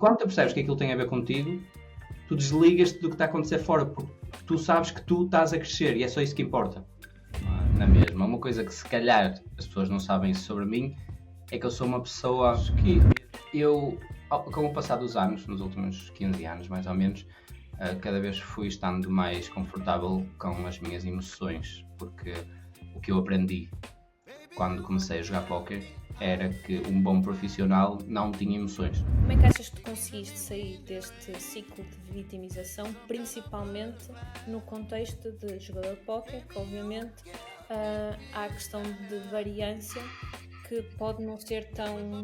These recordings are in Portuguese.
quando tu percebes que aquilo tem a ver contigo, tu desligas-te do que está a acontecer fora, porque tu sabes que tu estás a crescer e é só isso que importa. Na mesma, uma coisa que se calhar as pessoas não sabem sobre mim é que eu sou uma pessoa que eu, com o passar dos anos, nos últimos 15 anos mais ou menos, cada vez fui estando mais confortável com as minhas emoções, porque o que eu aprendi quando comecei a jogar póquer era que um bom profissional não tinha emoções. Como é que achas que tu conseguiste sair deste ciclo de vitimização, principalmente no contexto de jogador de póquer, que obviamente há a questão de variância que pode não ser tão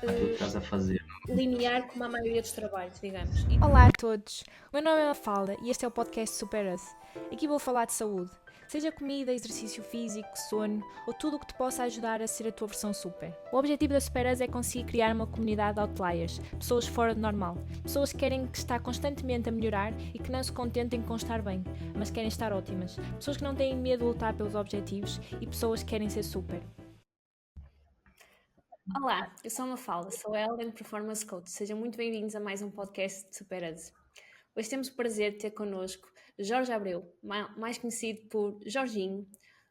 Tu estás a fazer. linear como a maioria dos trabalhos, digamos. Olá a todos, o meu nome é Mafalda e este é o podcast Super-Us. Aqui vou falar de saúde, seja comida, exercício físico, sono ou tudo o que te possa ajudar a ser a tua versão super. O objetivo da Super-Us é conseguir criar uma comunidade de outliers, pessoas fora do normal, pessoas que querem estar constantemente a melhorar e que não se contentem com estar bem, mas querem estar ótimas, pessoas que não têm medo de lutar pelos objetivos e pessoas que querem ser super. Olá, eu sou a Mafalda, sou a Ellen Performance Coach. Sejam muito bem-vindos a mais um podcast de Super-Us. Hoje temos o prazer de ter connosco Jorge Abreu, mais conhecido por Jorginho.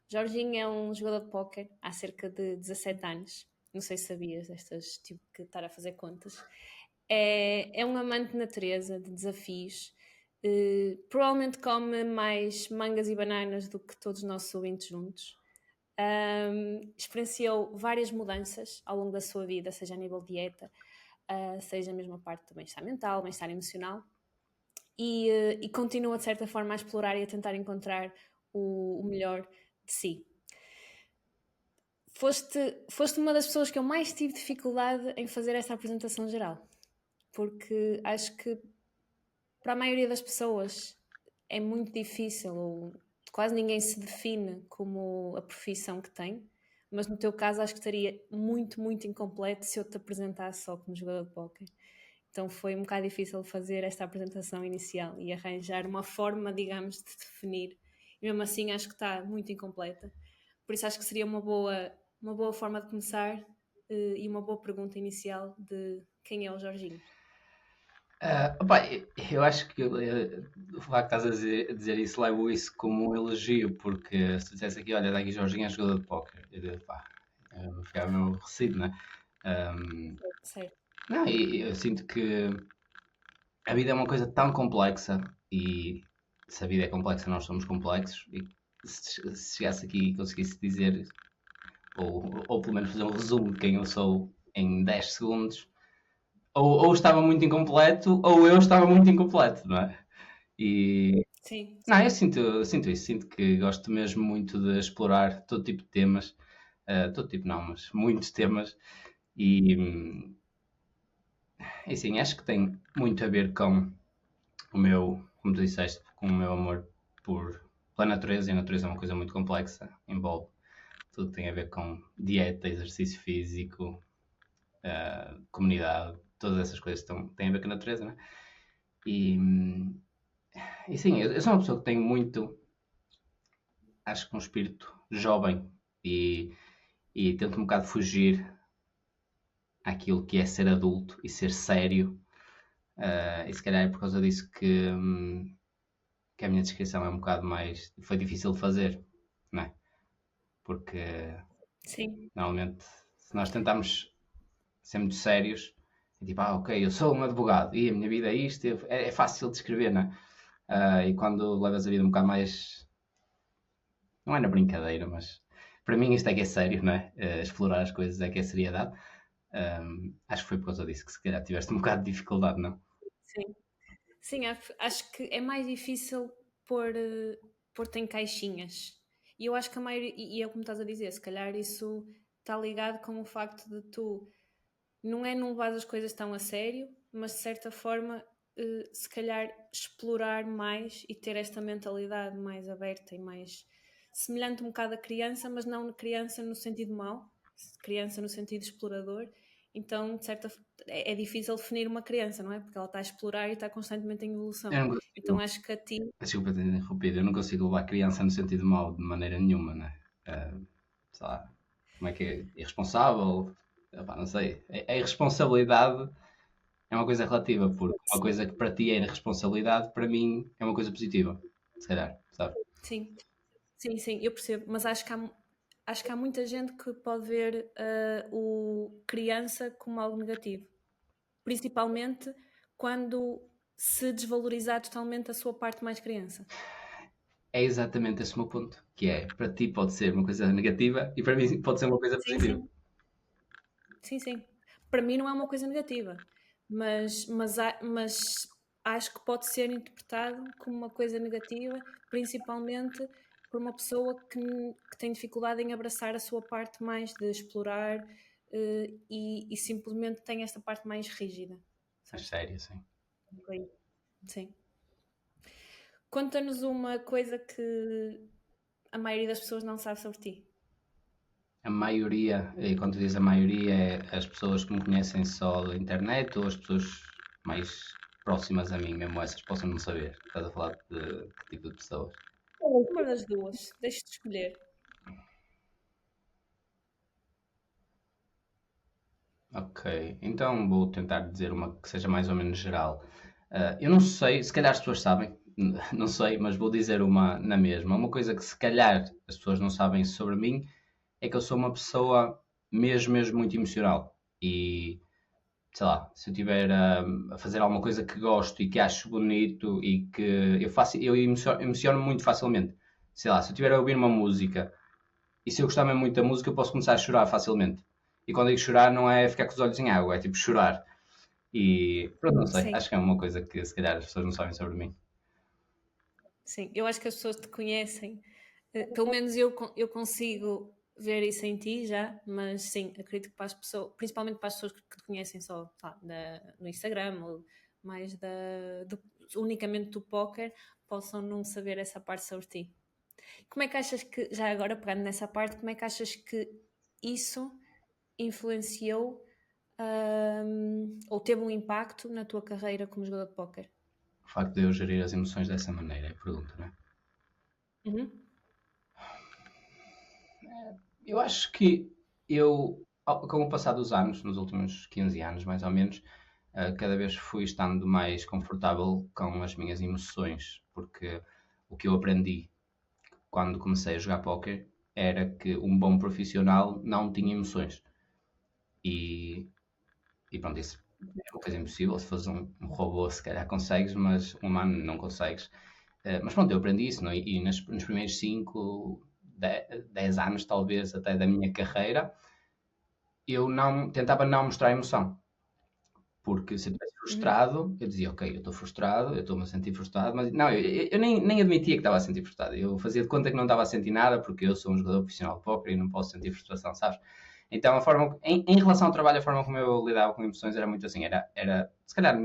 Jorginho é um jogador de póquer há cerca de 17 anos. Não sei se sabias, tive que estar a fazer contas. É um amante de natureza, de desafios. Provavelmente come mais mangas e bananas do que todos os nossos ouvintes juntos. Experienciou várias mudanças ao longo da sua vida, seja a nível de dieta, seja a mesma parte do bem-estar mental, bem-estar emocional, e continua de certa forma a explorar e a tentar encontrar o melhor de si. Foste uma das pessoas que eu mais tive dificuldade em fazer esta apresentação geral, porque acho que para a maioria das pessoas é muito difícil, ou quase ninguém se define como a profissão que tem, mas no teu caso acho que estaria muito, muito incompleto se eu te apresentasse só como jogador de póquer. Então foi um bocado difícil fazer esta apresentação inicial e arranjar uma forma, digamos, de definir. E mesmo assim acho que está muito incompleta. Por isso acho que seria uma boa forma de começar e uma boa pergunta inicial de quem é o Jorginho. Eu acho que o facto de estás a dizer isso, levo isso como um elogio, porque se tu dissesse aqui, olha, daqui Jorginho é jogador de póquer, eu digo, eu ficava meio aborrecido, né? Certo. Não, e eu sinto que a vida é uma coisa tão complexa e se a vida é complexa, nós somos complexos. E se chegasse aqui e conseguisse dizer, ou pelo menos fazer um resumo de quem eu sou em 10 segundos, ou estava muito incompleto, ou eu estava muito incompleto, não é? E Sim. não, eu sinto isso, sinto que gosto mesmo muito de explorar todo tipo de temas, todo tipo não, mas muitos temas, e sim, acho que tem muito a ver com o meu, como tu disseste, com o meu amor pela natureza, e a natureza é uma coisa muito complexa, envolve tudo que tem a ver com dieta, exercício físico, comunidade, todas essas coisas têm a ver com a natureza, né? E sim, eu sou uma pessoa que tem muito, acho que um espírito jovem e tento um bocado fugir àquilo que é ser adulto e ser sério. E se calhar é por causa disso que a minha descrição é um bocado mais. Foi difícil de fazer, não é? Porque Sim. normalmente, se nós tentarmos ser muito sérios, é tipo, ok, eu sou um advogado e a minha vida é isto, é fácil de descrever, não é? E quando levas a vida um bocado mais. Não é na brincadeira, mas para mim isto é que é sério, não é? Explorar as coisas é que é seriedade. Acho que foi por causa disso que se calhar tiveste um bocado de dificuldade, não? Sim, acho que é mais difícil pôr-te em caixinhas. E eu acho que a maioria, e é como estás a dizer, se calhar isso está ligado com o facto de tu não levar as coisas tão a sério, mas de certa forma se calhar explorar mais e ter esta mentalidade mais aberta e mais semelhante um bocado à criança, mas não criança no sentido mau, criança no sentido explorador. Então, de certa é difícil definir uma criança, não é? Porque ela está a explorar e está constantemente em evolução. Então acho que a ti... Desculpa ter interrompido, eu não consigo levar a criança no sentido mau de maneira nenhuma, né? Sei lá, como é que é? Irresponsável? Epá, não sei. A irresponsabilidade é uma coisa relativa, porque uma coisa que para ti é responsabilidade, para mim é uma coisa positiva, se calhar, sabe? Sim, sim, eu percebo, mas acho que há muita gente que pode ver o criança como algo negativo, principalmente quando se desvalorizar totalmente a sua parte mais criança. É exatamente esse o meu ponto, que é, para ti pode ser uma coisa negativa e para mim pode ser uma coisa Sim, positiva. sim. Sim. Para mim não é uma coisa negativa, mas acho que pode ser interpretado como uma coisa negativa, principalmente por uma pessoa que tem dificuldade em abraçar a sua parte mais de explorar e simplesmente tem esta parte mais rígida. Mas Sabes? sério, sim. Sim. Conta-nos uma coisa que a maioria das pessoas não sabe sobre ti. A maioria, e quando tu dizes a maioria, é as pessoas que me conhecem só da internet ou as pessoas mais próximas a mim, mesmo essas possam não saber. Estás a falar de que tipo de pessoas? Uma das duas, deixa-te escolher. Ok, então vou tentar dizer uma que seja mais ou menos geral. Eu não sei, se calhar as pessoas sabem, não sei, mas vou dizer uma na mesma. Uma coisa que se calhar as pessoas não sabem sobre mim é que eu sou uma pessoa mesmo muito emocional. E sei lá, se eu estiver a fazer alguma coisa que gosto e que acho bonito e que eu faço, eu emociono muito facilmente. Sei lá, se eu estiver a ouvir uma música e se eu gostar mesmo muito da música, eu posso começar a chorar facilmente. E quando digo chorar, não é ficar com os olhos em água, é tipo chorar. E pronto, não sei, Sim. acho que é uma coisa que se calhar as pessoas não sabem sobre mim. Sim, eu acho que as pessoas te conhecem. Pelo menos eu consigo ver isso em ti já, mas sim, acredito que para as pessoas, principalmente para as pessoas que te conhecem só no Instagram ou mais unicamente do póquer, possam não saber essa parte sobre ti. Como é que achas que, já agora pegando nessa parte, como é que achas que isso influenciou ou teve um impacto na tua carreira como jogador de póquer? O facto de eu gerir as emoções dessa maneira é a pergunta, não é? Uhum. Eu acho que com o passar dos anos, nos últimos 15 anos mais ou menos, cada vez fui estando mais confortável com as minhas emoções, porque o que eu aprendi quando comecei a jogar póquer era que um bom profissional não tinha emoções. E, e pronto, isso é uma coisa impossível. Se fores um robô, se calhar consegues, mas um humano não consegues. Mas pronto, eu aprendi isso, não é? E nos primeiros 5, 10 anos, talvez, até da minha carreira, eu tentava não mostrar emoção. Porque se eu estivesse Uhum. frustrado, eu dizia, ok, eu estou frustrado, eu estou-me a sentir frustrado, mas não, eu nem admitia que estava a sentir frustrado. Eu fazia de conta que não estava a sentir nada, porque eu sou um jogador profissional de póquer e não posso sentir frustração, sabes? Então, em relação ao trabalho, a forma como eu lidava com emoções era muito assim, era se calhar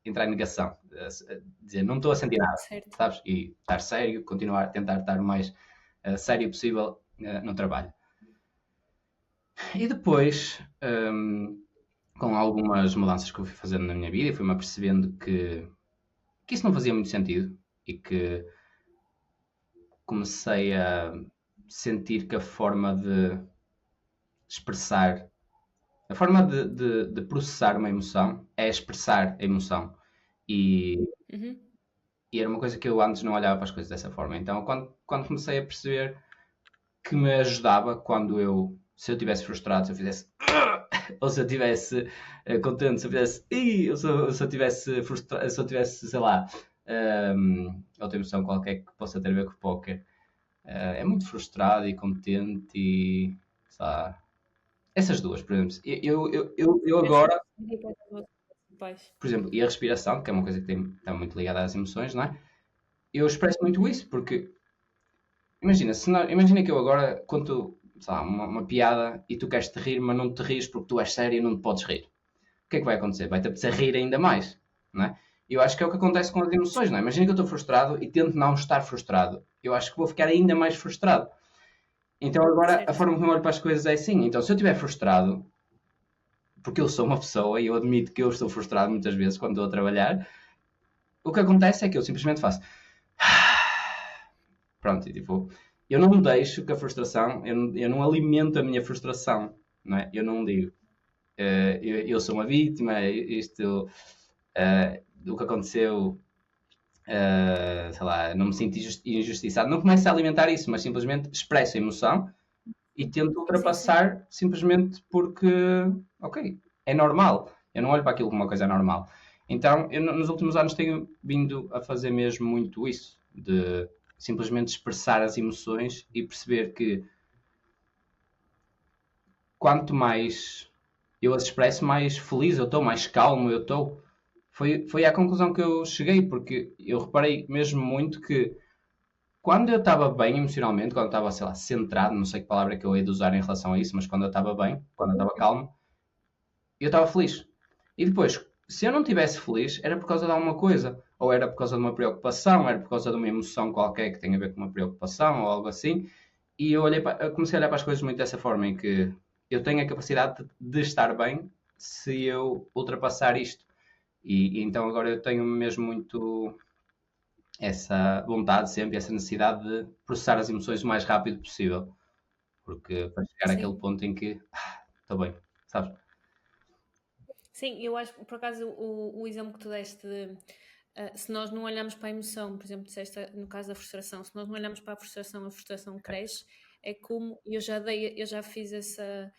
entrar em negação, dizer, não estou a sentir nada, Certo. sabes? E estar sério, continuar a tentar estar o mais sério possível no trabalho. E depois, com algumas mudanças que eu fui fazendo na minha vida, e fui-me apercebendo que isso não fazia muito sentido e que comecei a sentir que a forma de expressar, a forma de processar uma emoção é expressar a emoção. E, Uhum. e era uma coisa que eu antes não olhava para as coisas dessa forma. Então, quando comecei a perceber que me ajudava quando se eu estivesse frustrado, se eu fizesse ou se eu estivesse contente, se eu fizesse ou se eu tivesse frustrado, se eu tivesse, sei lá, outra emoção qualquer que possa ter a ver com o póquer. É muito frustrado e contente e sei lá, essas duas, por exemplo. Eu Essas agora, são as duas principais. por exemplo, e a respiração, que é uma coisa que está muito ligada às emoções, não é? Eu expresso muito Uhum. isso, porque imagina que eu agora conto, sei lá, uma piada e tu queres te rir, mas não te rires porque tu és sério e não te podes rir. O que é que vai acontecer? Vai-te apetecer rir ainda mais, não é? Eu acho que é o que acontece com as emoções, não é? Imagina que eu estou frustrado e tento não estar frustrado. Eu acho que vou ficar ainda mais frustrado. Então agora a Certo. forma como eu olho para as coisas é assim. Então se eu estiver frustrado, porque eu sou uma pessoa e eu admito que eu estou frustrado muitas vezes quando estou a trabalhar, o que acontece é que eu simplesmente faço pronto, e tipo, eu não deixo que a frustração, eu não alimento a minha frustração, não é? Eu não digo. eu sou uma vítima, isto, o que aconteceu, sei lá, não me sinto injustiçado. Não começo a alimentar isso, mas simplesmente expresso a emoção e tento ultrapassar simplesmente porque, ok, é normal. Eu não olho para aquilo como uma coisa normal. Então, eu nos últimos anos tenho vindo a fazer mesmo muito isso, de simplesmente expressar as emoções e perceber que quanto mais eu as expresso, mais feliz eu estou, mais calmo eu estou. Foi à conclusão que eu cheguei, porque eu reparei mesmo muito que quando eu estava bem emocionalmente, quando eu estava, sei lá, centrado, não sei que palavra que eu hei de usar em relação a isso, mas quando eu estava bem, quando eu estava calmo, eu estava feliz. E depois, se eu não estivesse feliz, era por causa de alguma coisa. Ou era por causa de uma preocupação, era por causa de uma emoção qualquer que tem a ver com uma preocupação ou algo assim. E eu comecei a olhar para as coisas muito dessa forma, em que eu tenho a capacidade de estar bem se eu ultrapassar isto. E então agora eu tenho mesmo muito essa vontade sempre, essa necessidade de processar as emoções o mais rápido possível. Porque para chegar àquele Sim. ponto em que estou bem, sabes? Sim, eu acho, por acaso, o exemplo que tu deste de se nós não olharmos para a emoção, por exemplo, disseste no caso da frustração, se nós não olharmos para a frustração cresce, é como, eu já fiz essa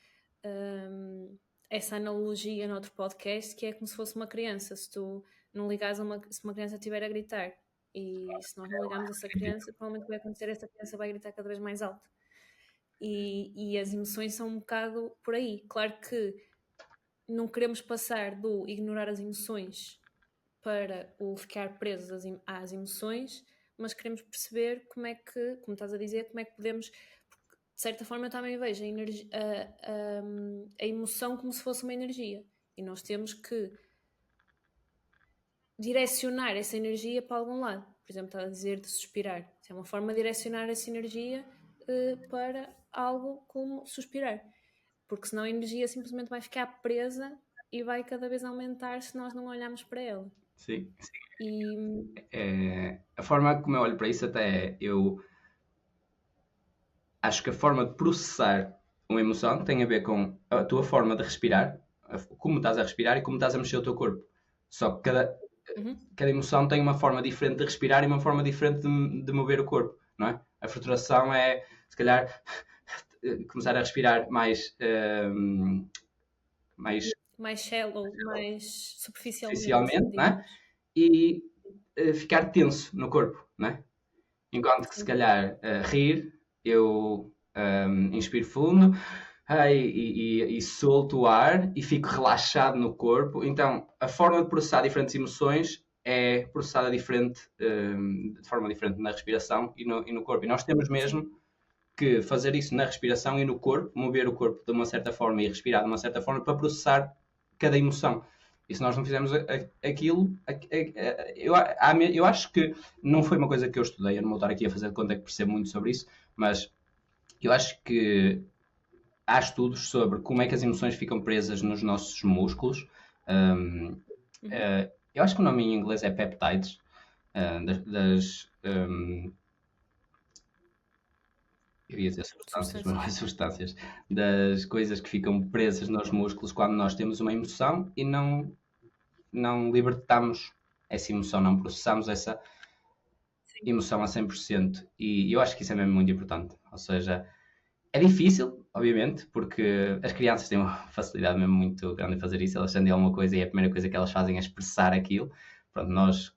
analogia no outro podcast, que é como se fosse uma criança, se tu não ligares se uma criança estiver a gritar, e se nós não ligarmos essa criança, provavelmente o que vai acontecer, essa criança vai gritar cada vez mais alto. E as emoções são um bocado por aí. Claro que não queremos passar do ignorar as emoções para o ficar presos às emoções, mas queremos perceber como é que, como estás a dizer, como é que podemos, de certa forma eu também vejo a emoção como se fosse uma energia e nós temos que direcionar essa energia para algum lado. Por exemplo, estás a dizer de suspirar. É uma forma de direcionar essa energia para algo como suspirar. Porque senão a energia simplesmente vai ficar presa e vai cada vez aumentar se nós não olharmos para ela. Sim, E a forma como eu olho para isso até é, eu acho que a forma de processar uma emoção tem a ver com a tua forma de respirar, como estás a respirar e como estás a mexer o teu corpo. Só que cada emoção tem uma forma diferente de respirar e uma forma diferente de mover o corpo, não é? A frustração é, se calhar, começar a respirar mais shallow, mais superficialmente, superficialmente, não é? digamos. E ficar tenso no corpo, não é? Enquanto que se calhar rir, eu inspiro fundo e solto o ar e fico relaxado no corpo. Então, a forma de processar diferentes emoções é processada de forma diferente na respiração e no corpo. E nós temos mesmo que fazer isso na respiração e no corpo, mover o corpo de uma certa forma e respirar de uma certa forma para processar cada emoção. E se nós não fizermos aquilo, eu acho que não foi uma coisa que eu estudei, eu não vou estar aqui a fazer de conta que percebo muito sobre isso, mas eu acho que há estudos sobre como é que as emoções ficam presas nos nossos músculos. Eu acho que o nome em inglês é peptides, eu ia dizer substâncias, mas não é substâncias, das coisas que ficam presas nos músculos quando nós temos uma emoção e não libertamos essa emoção, não processamos essa emoção a 100%. E eu acho que isso é mesmo muito importante. Ou seja, é difícil, obviamente, porque as crianças têm uma facilidade mesmo muito grande em fazer isso. Elas sentem alguma coisa e a primeira coisa que elas fazem é expressar aquilo. Pronto, nós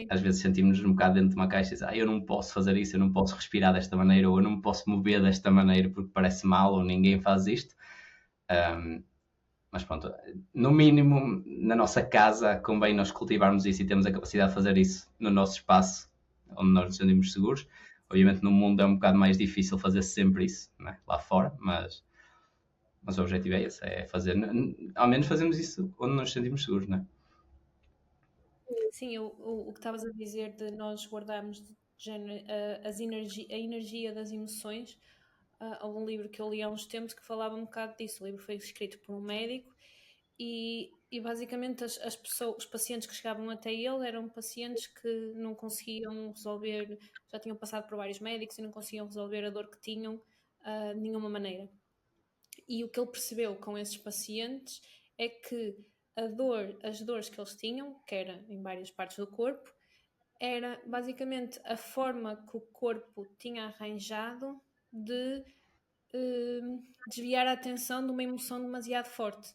às vezes sentimos-nos um bocado dentro de uma caixa e dizemos, eu não posso fazer isso, eu não posso respirar desta maneira, ou eu não me posso mover desta maneira porque parece mal, ou ninguém faz isto. Mas pronto, no mínimo, na nossa casa, convém nós cultivarmos isso e temos a capacidade de fazer isso no nosso espaço, onde nós nos sentimos seguros. Obviamente no mundo é um bocado mais difícil fazer sempre isso, né? Lá fora, mas o objetivo é esse, é fazer, ao menos fazemos isso onde nos sentimos seguros, não é? Sim, o que estavas a dizer de nós guardarmos a energia das emoções. Há um livro que eu li há uns tempos que falava um bocado disso. O livro foi escrito por um médico e basicamente as pessoas, os pacientes que chegavam até ele eram pacientes que não conseguiam resolver, já tinham passado por vários médicos e não conseguiam resolver a dor que tinham de nenhuma maneira. E o que ele percebeu com esses pacientes é que as dores que eles tinham, que era em várias partes do corpo, era basicamente a forma que o corpo tinha arranjado de desviar a atenção de uma emoção demasiado forte.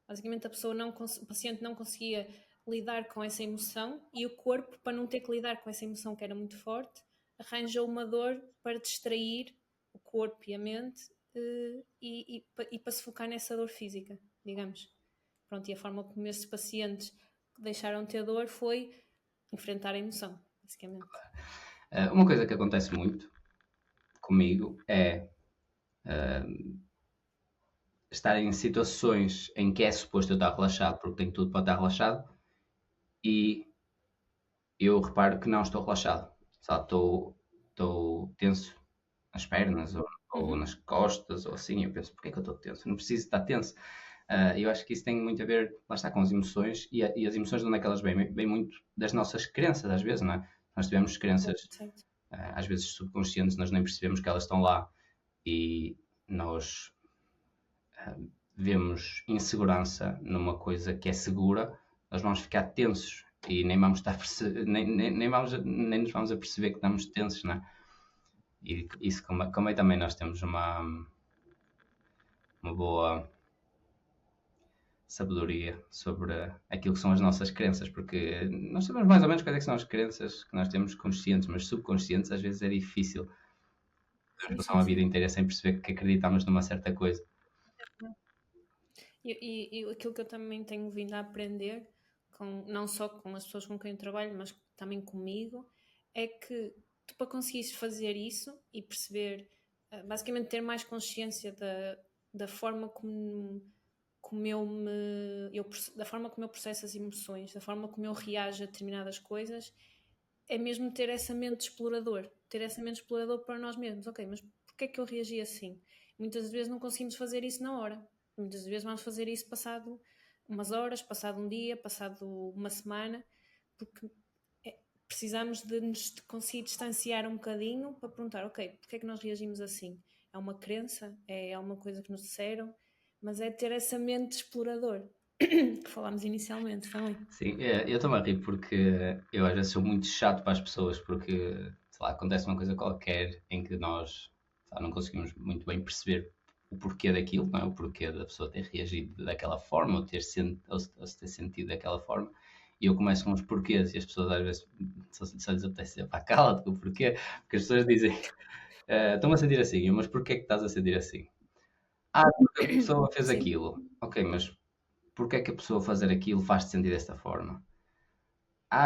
Basicamente o paciente não conseguia lidar com essa emoção e o corpo, para não ter que lidar com essa emoção que era muito forte, arranjou uma dor para distrair o corpo e a mente e para se focar nessa dor física, digamos. Pronto, e a forma como esses pacientes que deixaram de ter dor foi enfrentar a emoção, basicamente. Uma coisa que acontece muito comigo é estar em situações em que é suposto eu estar relaxado, porque tenho tudo para estar relaxado, e eu reparo que não estou relaxado. Sabe, estou tenso nas pernas ou nas costas ou assim. Eu penso, porquê é que eu estou tenso? Não preciso estar tenso. Eu acho que isso tem muito a ver, lá está, com as emoções, e as emoções de onde é que elas vêm? Vêm muito das nossas crenças, às vezes, não é? Nós tivemos crenças, às vezes subconscientes, nós nem percebemos que elas estão lá, e nós vemos insegurança numa coisa que é segura, nós vamos ficar tensos e nem vamos estar nem nos vamos a perceber que estamos tensos, não é? E isso, como é também nós temos uma boa sabedoria sobre aquilo que são as nossas crenças, porque nós sabemos mais ou menos quais é que são as crenças que nós temos conscientes, mas subconscientes às vezes é difícil. Nós passamos a vida inteira sem perceber que acreditamos numa certa coisa. E aquilo que eu também tenho vindo a aprender, não só com as pessoas com quem eu trabalho, mas também comigo, é que tu, para conseguires fazer isso e perceber, basicamente ter mais consciência da forma como da forma como eu processo as emoções, da forma como eu reajo a determinadas coisas, é mesmo ter essa mente explorador, para nós mesmos. Ok, mas porquê é que eu reagi assim? Muitas vezes não conseguimos fazer isso na hora. Muitas vezes vamos fazer isso passado umas horas, passado um dia, passado uma semana, porque precisamos de nos conseguir distanciar um bocadinho para perguntar, ok, porque é que nós reagimos assim? É uma crença? É uma coisa que nos disseram? Mas é ter essa mente explorador que falámos inicialmente também. Sim, eu estou-me a rir porque eu às vezes sou muito chato para as pessoas, porque, sei lá, acontece uma coisa qualquer em que nós, sei lá, não conseguimos muito bem perceber o porquê daquilo, não é? O porquê da pessoa ter reagido daquela forma ou ou se ter sentido daquela forma. E eu começo com os porquês e as pessoas às vezes só lhes apetece dizer, pá, cala-te, o porquê? Porque as pessoas dizem, estão-me a sentir assim, mas porquê é que estás a sentir assim? Porque a pessoa fez Sim. aquilo. Ok, mas porquê é que a pessoa fazer aquilo faz-te sentir desta forma?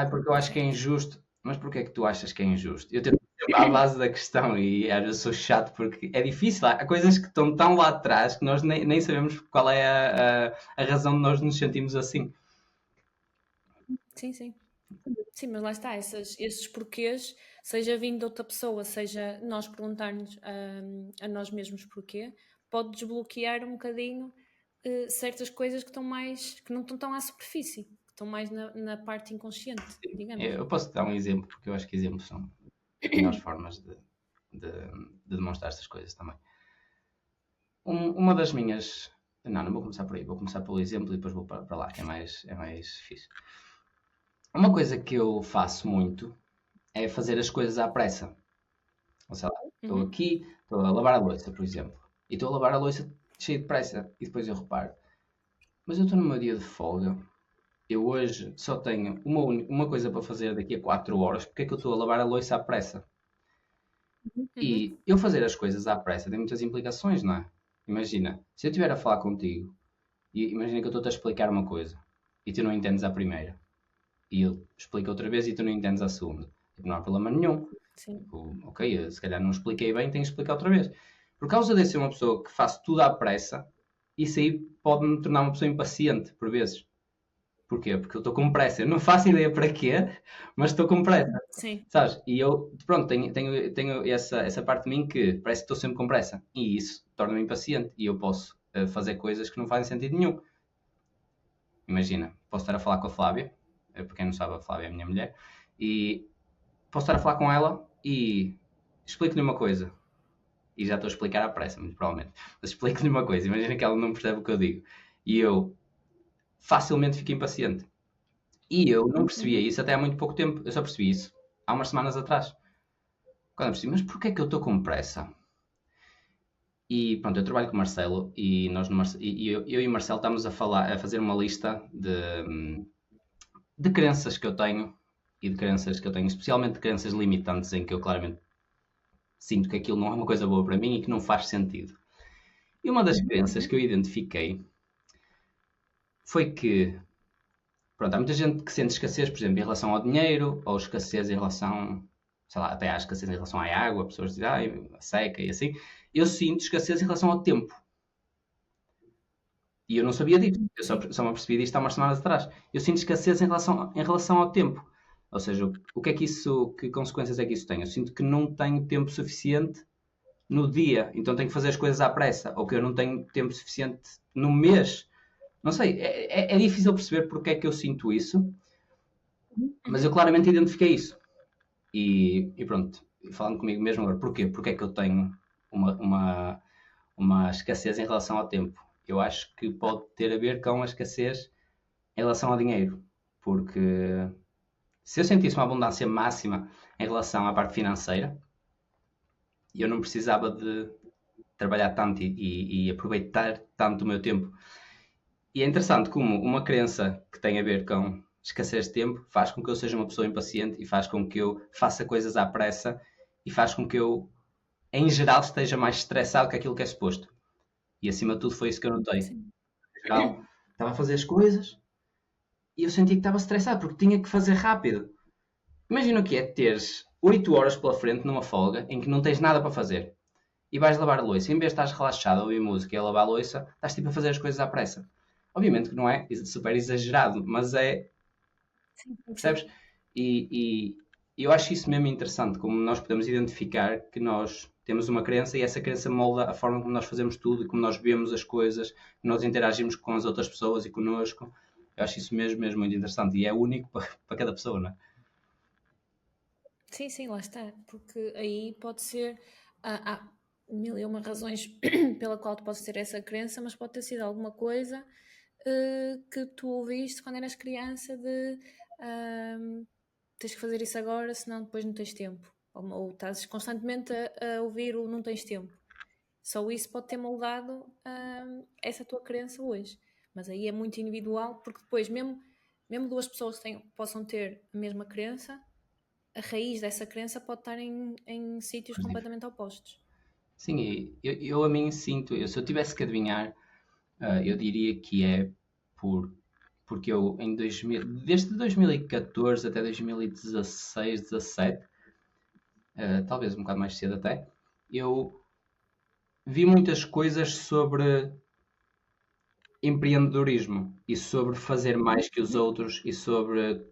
Porque eu acho que é injusto. Mas porquê é que tu achas que é injusto? Eu tento ir à base da questão e às vezes sou chato porque é difícil. Há coisas que estão tão lá atrás que nós nem sabemos qual é a razão de nós nos sentirmos assim. Sim, sim. Sim, mas lá está, esses porquês, seja vindo de outra pessoa, seja nós perguntarmos a nós mesmos porquê, pode desbloquear um bocadinho certas coisas que não estão tão à superfície, que estão mais na parte inconsciente, digamos. Eu posso dar um exemplo, porque eu acho que exemplos são as melhores formas de demonstrar estas coisas também. Uma das minhas... Não vou começar por aí, vou começar pelo exemplo e depois vou para lá, que é mais fixe. Uma coisa que eu faço muito é fazer as coisas à pressa. Ou sei lá, estou aqui, estou a lavar a louça, por exemplo, e estou a lavar a louça cheio de pressa, e depois eu reparo, mas eu estou no meu dia de folga, eu hoje só tenho uma coisa para fazer daqui a 4 horas, porque é que eu estou a lavar a louça à pressa? E eu fazer as coisas à pressa tem muitas implicações, não é? Imagina, se eu estiver a falar contigo, e imagina que eu estou-te a explicar uma coisa, e tu não entendes a primeira, e eu explico outra vez e tu não entendes a segunda. Não há problema nenhum. Sim. Ok, se calhar não expliquei bem, tenho que explicar outra vez. Por causa de ser uma pessoa que faz tudo à pressa, isso aí pode-me tornar uma pessoa impaciente, por vezes. Porquê? Porque eu estou com pressa. Eu não faço ideia para quê, mas estou com pressa. Sim. Sabes? E eu, pronto, tenho essa parte de mim que parece que estou sempre com pressa. E isso torna-me impaciente. E eu posso fazer coisas que não fazem sentido nenhum. Imagina, posso estar a falar com a Flávia. Para quem não sabe, a Flávia é a minha mulher. E posso estar a falar com ela e explico-lhe uma coisa. e já estou a explicar à pressa, muito provavelmente. Mas explico-lhe uma coisa, imagina que ela não percebe o que eu digo. E eu facilmente fico impaciente. E eu não percebia isso até há muito pouco tempo. Eu só percebi isso há umas semanas atrás. Quando eu percebi, mas porquê é que eu estou com pressa? E pronto, eu trabalho com o Marcelo e, eu e o Marcelo estamos a fazer uma lista de crenças que eu tenho e de crenças que eu tenho, especialmente de crenças limitantes em que eu claramente sinto que aquilo não é uma coisa boa para mim e que não faz sentido. E uma das crenças que eu identifiquei foi que, pronto, há muita gente que sente escassez, por exemplo, em relação ao dinheiro, ou escassez em relação, sei lá, até há escassez em relação à água, pessoas dizem, a seca e assim. Eu sinto escassez em relação ao tempo. E eu não sabia disso. Eu só me apercebi disto há umas semanas atrás. Eu sinto escassez em relação ao tempo. Ou seja, o que é que isso, que consequências é que isso tem? Eu sinto que não tenho tempo suficiente no dia, então tenho que fazer as coisas à pressa. Ou que eu não tenho tempo suficiente no mês. Não sei, é difícil perceber porque é que eu sinto isso, mas eu claramente identifiquei isso. E pronto, falando comigo mesmo agora, porquê? Porque é que eu tenho uma escassez em relação ao tempo? Eu acho que pode ter a ver com a escassez em relação ao dinheiro, porque se eu sentisse uma abundância máxima em relação à parte financeira, eu não precisava de trabalhar tanto e aproveitar tanto o meu tempo. E é interessante como uma crença que tem a ver com escassez de tempo faz com que eu seja uma pessoa impaciente e faz com que eu faça coisas à pressa e faz com que eu, em geral, esteja mais estressado que aquilo que é suposto. E acima de tudo foi isso que eu notei. Sim. Em geral, estava a fazer as coisas e eu sentia que estava estressado porque tinha que fazer rápido. Imagina o que é teres 8 horas pela frente numa folga em que não tens nada para fazer e vais lavar a louça. Em vez de estás relaxado a ouvir música e a lavar a louça, estás tipo a fazer as coisas à pressa. Obviamente que não é super exagerado, mas é, Sim, percebes? E eu acho isso mesmo interessante, como nós podemos identificar que nós temos uma crença e essa crença molda a forma como nós fazemos tudo e como nós vemos as coisas, que nós interagimos com as outras pessoas e connosco. Eu acho isso mesmo muito interessante e é único para cada pessoa, não é? Sim, sim, lá está. Porque aí pode ser. Há mil e uma razões pela qual tu podes ter essa crença, mas pode ter sido alguma coisa que tu ouviste quando eras criança de tens que fazer isso agora, senão depois não tens tempo. Ou estás constantemente a ouvir o não tens tempo. Só isso pode ter moldado essa tua crença hoje. Mas aí é muito individual, porque depois, mesmo duas pessoas possam ter a mesma crença, a raiz dessa crença pode estar em sítios completamente opostos. Sim, e eu a mim sinto, se eu tivesse que adivinhar, eu diria que é porque eu desde 2014 até 2016, 17, talvez um bocado mais cedo até, eu vi muitas coisas sobre empreendedorismo e sobre fazer mais que os outros e sobre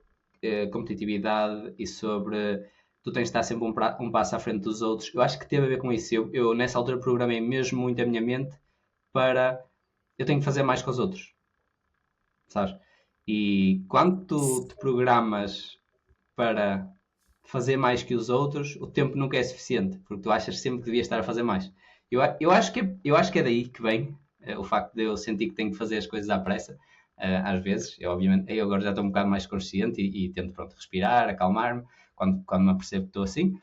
competitividade e sobre tu tens de estar sempre um passo à frente dos outros. Eu acho que teve a ver com isso. Eu nessa altura programei mesmo muito a minha mente para eu tenho que fazer mais que os outros, sabes? E quando tu te programas para fazer mais que os outros, o tempo nunca é suficiente, porque tu achas sempre que devias estar a fazer mais. Eu acho que é daí que vem o facto de eu sentir que tenho que fazer as coisas à pressa, às vezes. Obviamente, eu agora já estou um bocado mais consciente e tento, pronto, respirar, acalmar-me quando me apercebo que estou assim.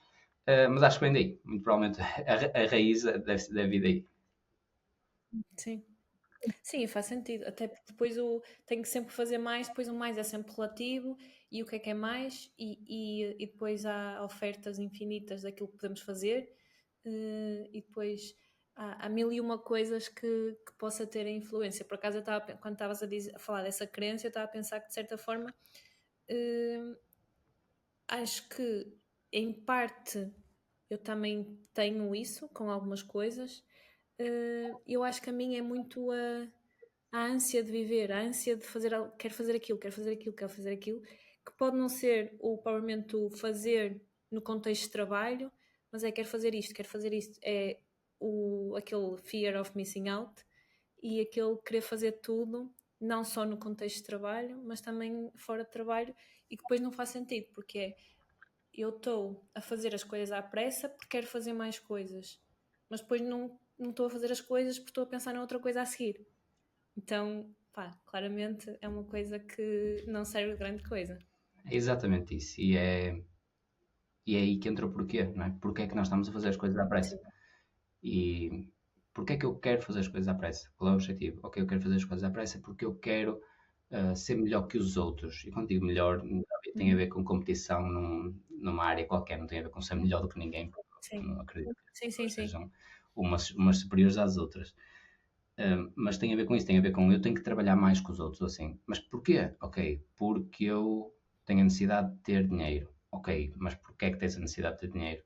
Mas acho que vem daí. Muito provavelmente a raiz deve vir daí. Sim. Sim, faz sentido. Até porque depois tenho que sempre fazer mais, depois o mais é sempre relativo, e o que é mais, e depois há ofertas infinitas daquilo que podemos fazer, e depois há mil e uma coisas que possa ter a influência. Por acaso, quando estavas a falar dessa crença, eu estava a pensar que, de certa forma, eh, acho que, em parte, eu também tenho isso com algumas coisas. Eu acho que a minha é muito a ânsia de viver, a ânsia de fazer, quero fazer aquilo, quero fazer aquilo, quero fazer aquilo, que pode não ser propriamente o fazer no contexto de trabalho, mas é quero fazer isto, quero fazer isto. É aquele fear of missing out e aquele querer fazer tudo, não só no contexto de trabalho, mas também fora de trabalho, e que depois não faz sentido, porque eu estou a fazer as coisas à pressa porque quero fazer mais coisas. mas depois não estou a fazer as coisas porque estou a pensar na outra coisa a seguir. Então, pá, claramente é uma coisa que não serve de grande coisa. É exatamente isso. E é aí que entra o porquê, não é? Porquê é que nós estamos a fazer as coisas à pressa? E porquê é que eu quero fazer as coisas à pressa? Qual é o objetivo? Ok, eu quero fazer as coisas à pressa porque eu quero ser melhor que os outros. E quando digo melhor, tem a ver com competição numa área qualquer, não tem a ver com ser melhor do que ninguém, porque Sim. não acredito que Sim. sejam umas superiores às outras. Mas tem a ver com isso, tem a ver com eu tenho que trabalhar mais que os outros, assim. Mas porquê? Ok, porque eu tenho a necessidade de ter dinheiro. Ok, mas porquê é que tens a necessidade de ter dinheiro?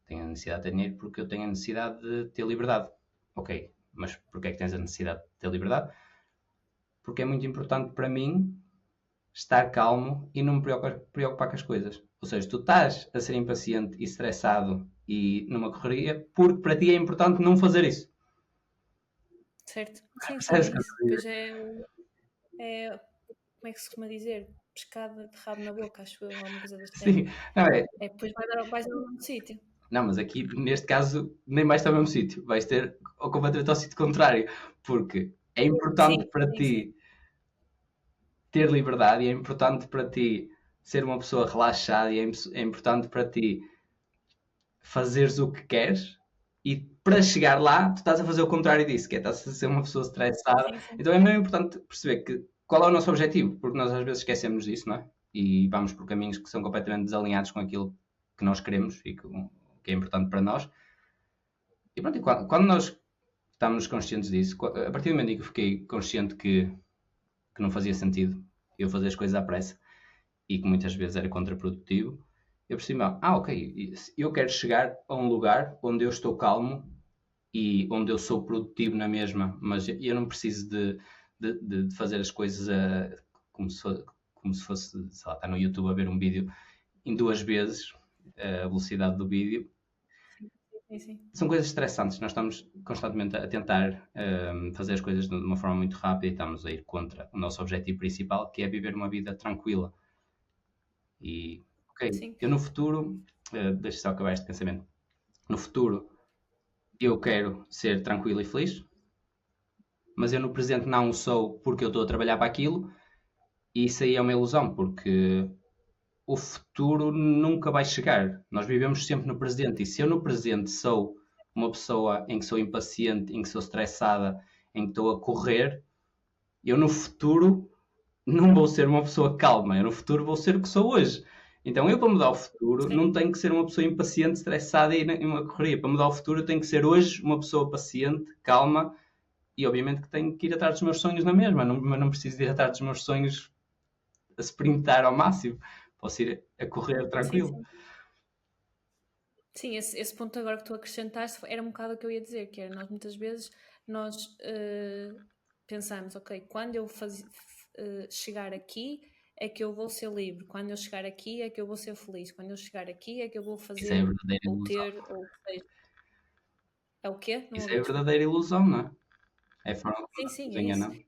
Tenho a necessidade de ter dinheiro porque eu tenho a necessidade de ter liberdade. Ok, mas porquê é que tens a necessidade de ter liberdade? Porque é muito importante para mim estar calmo e não me preocupar com as coisas. Ou seja, tu estás a ser impaciente e estressado e numa correria porque para ti é importante não fazer isso. Certo? Sim, Percebes é o que eu isso. estou a Depois dizer? como é que se costuma dizer? Pescada de rabo na boca, acho eu, alguma coisa deste Sim, género. não Depois vais dar ao mesmo sítio. Não, mas aqui, neste caso, nem vais estar ao mesmo sítio. Vais ter completamente ao sítio contrário. Porque é importante para ti ter liberdade e é importante para ti ser uma pessoa relaxada e é importante para ti fazeres o que queres e para chegar lá tu estás a fazer o contrário disso, que é estás a ser uma pessoa estressada. Sim. Então é mesmo importante perceber que qual é o nosso objetivo, porque nós às vezes esquecemos disso, não é? E vamos por caminhos que são completamente desalinhados com aquilo que nós queremos e que é importante para nós. E pronto, e quando nós estamos conscientes disso, a partir do momento em que eu fiquei consciente que não fazia sentido eu fazer as coisas à pressa e que muitas vezes era contraprodutivo, eu percebi, ok, eu quero chegar a um lugar onde eu estou calmo e onde eu sou produtivo na mesma, mas eu não preciso de fazer as coisas como se fosse, sei lá, estar no YouTube a ver um vídeo em 2 vezes a velocidade do vídeo. Sim. São coisas estressantes, nós estamos constantemente a tentar fazer as coisas de uma forma muito rápida e estamos a ir contra o nosso objetivo principal, que é viver uma vida tranquila. E, ok, Sim. eu no futuro, deixa só acabar este pensamento, no futuro eu quero ser tranquilo e feliz, mas eu no presente não o sou porque eu estou a trabalhar para aquilo, e isso aí é uma ilusão, porque o futuro nunca vai chegar. Nós vivemos sempre no presente, e se eu no presente sou uma pessoa em que sou impaciente, em que sou estressada, em que estou a correr, eu no futuro não vou ser uma pessoa calma, eu no futuro vou ser o que sou hoje. Então eu, para mudar o futuro, não tenho que ser uma pessoa impaciente, estressada e uma correria. Para mudar o futuro, eu tenho que ser hoje uma pessoa paciente, calma, e obviamente que tenho que ir atrás dos meus sonhos na mesma, mas não preciso de ir atrás dos meus sonhos a sprintar ao máximo. Posso ir a correr tranquilo. Sim, esse ponto agora que tu acrescentaste era um bocado o que eu ia dizer, que era nós muitas vezes pensamos, ok, quando eu chegar aqui é que eu vou ser livre, quando eu chegar aqui é que eu vou ser feliz, quando eu chegar aqui é que eu vou fazer Isso é a verdadeira ou ilusão. ter, ou seja. É o quê? Não Isso ouvi, é a desculpa. verdadeira ilusão, não é? É a forma como nós Sim, nos é isso. enganamos.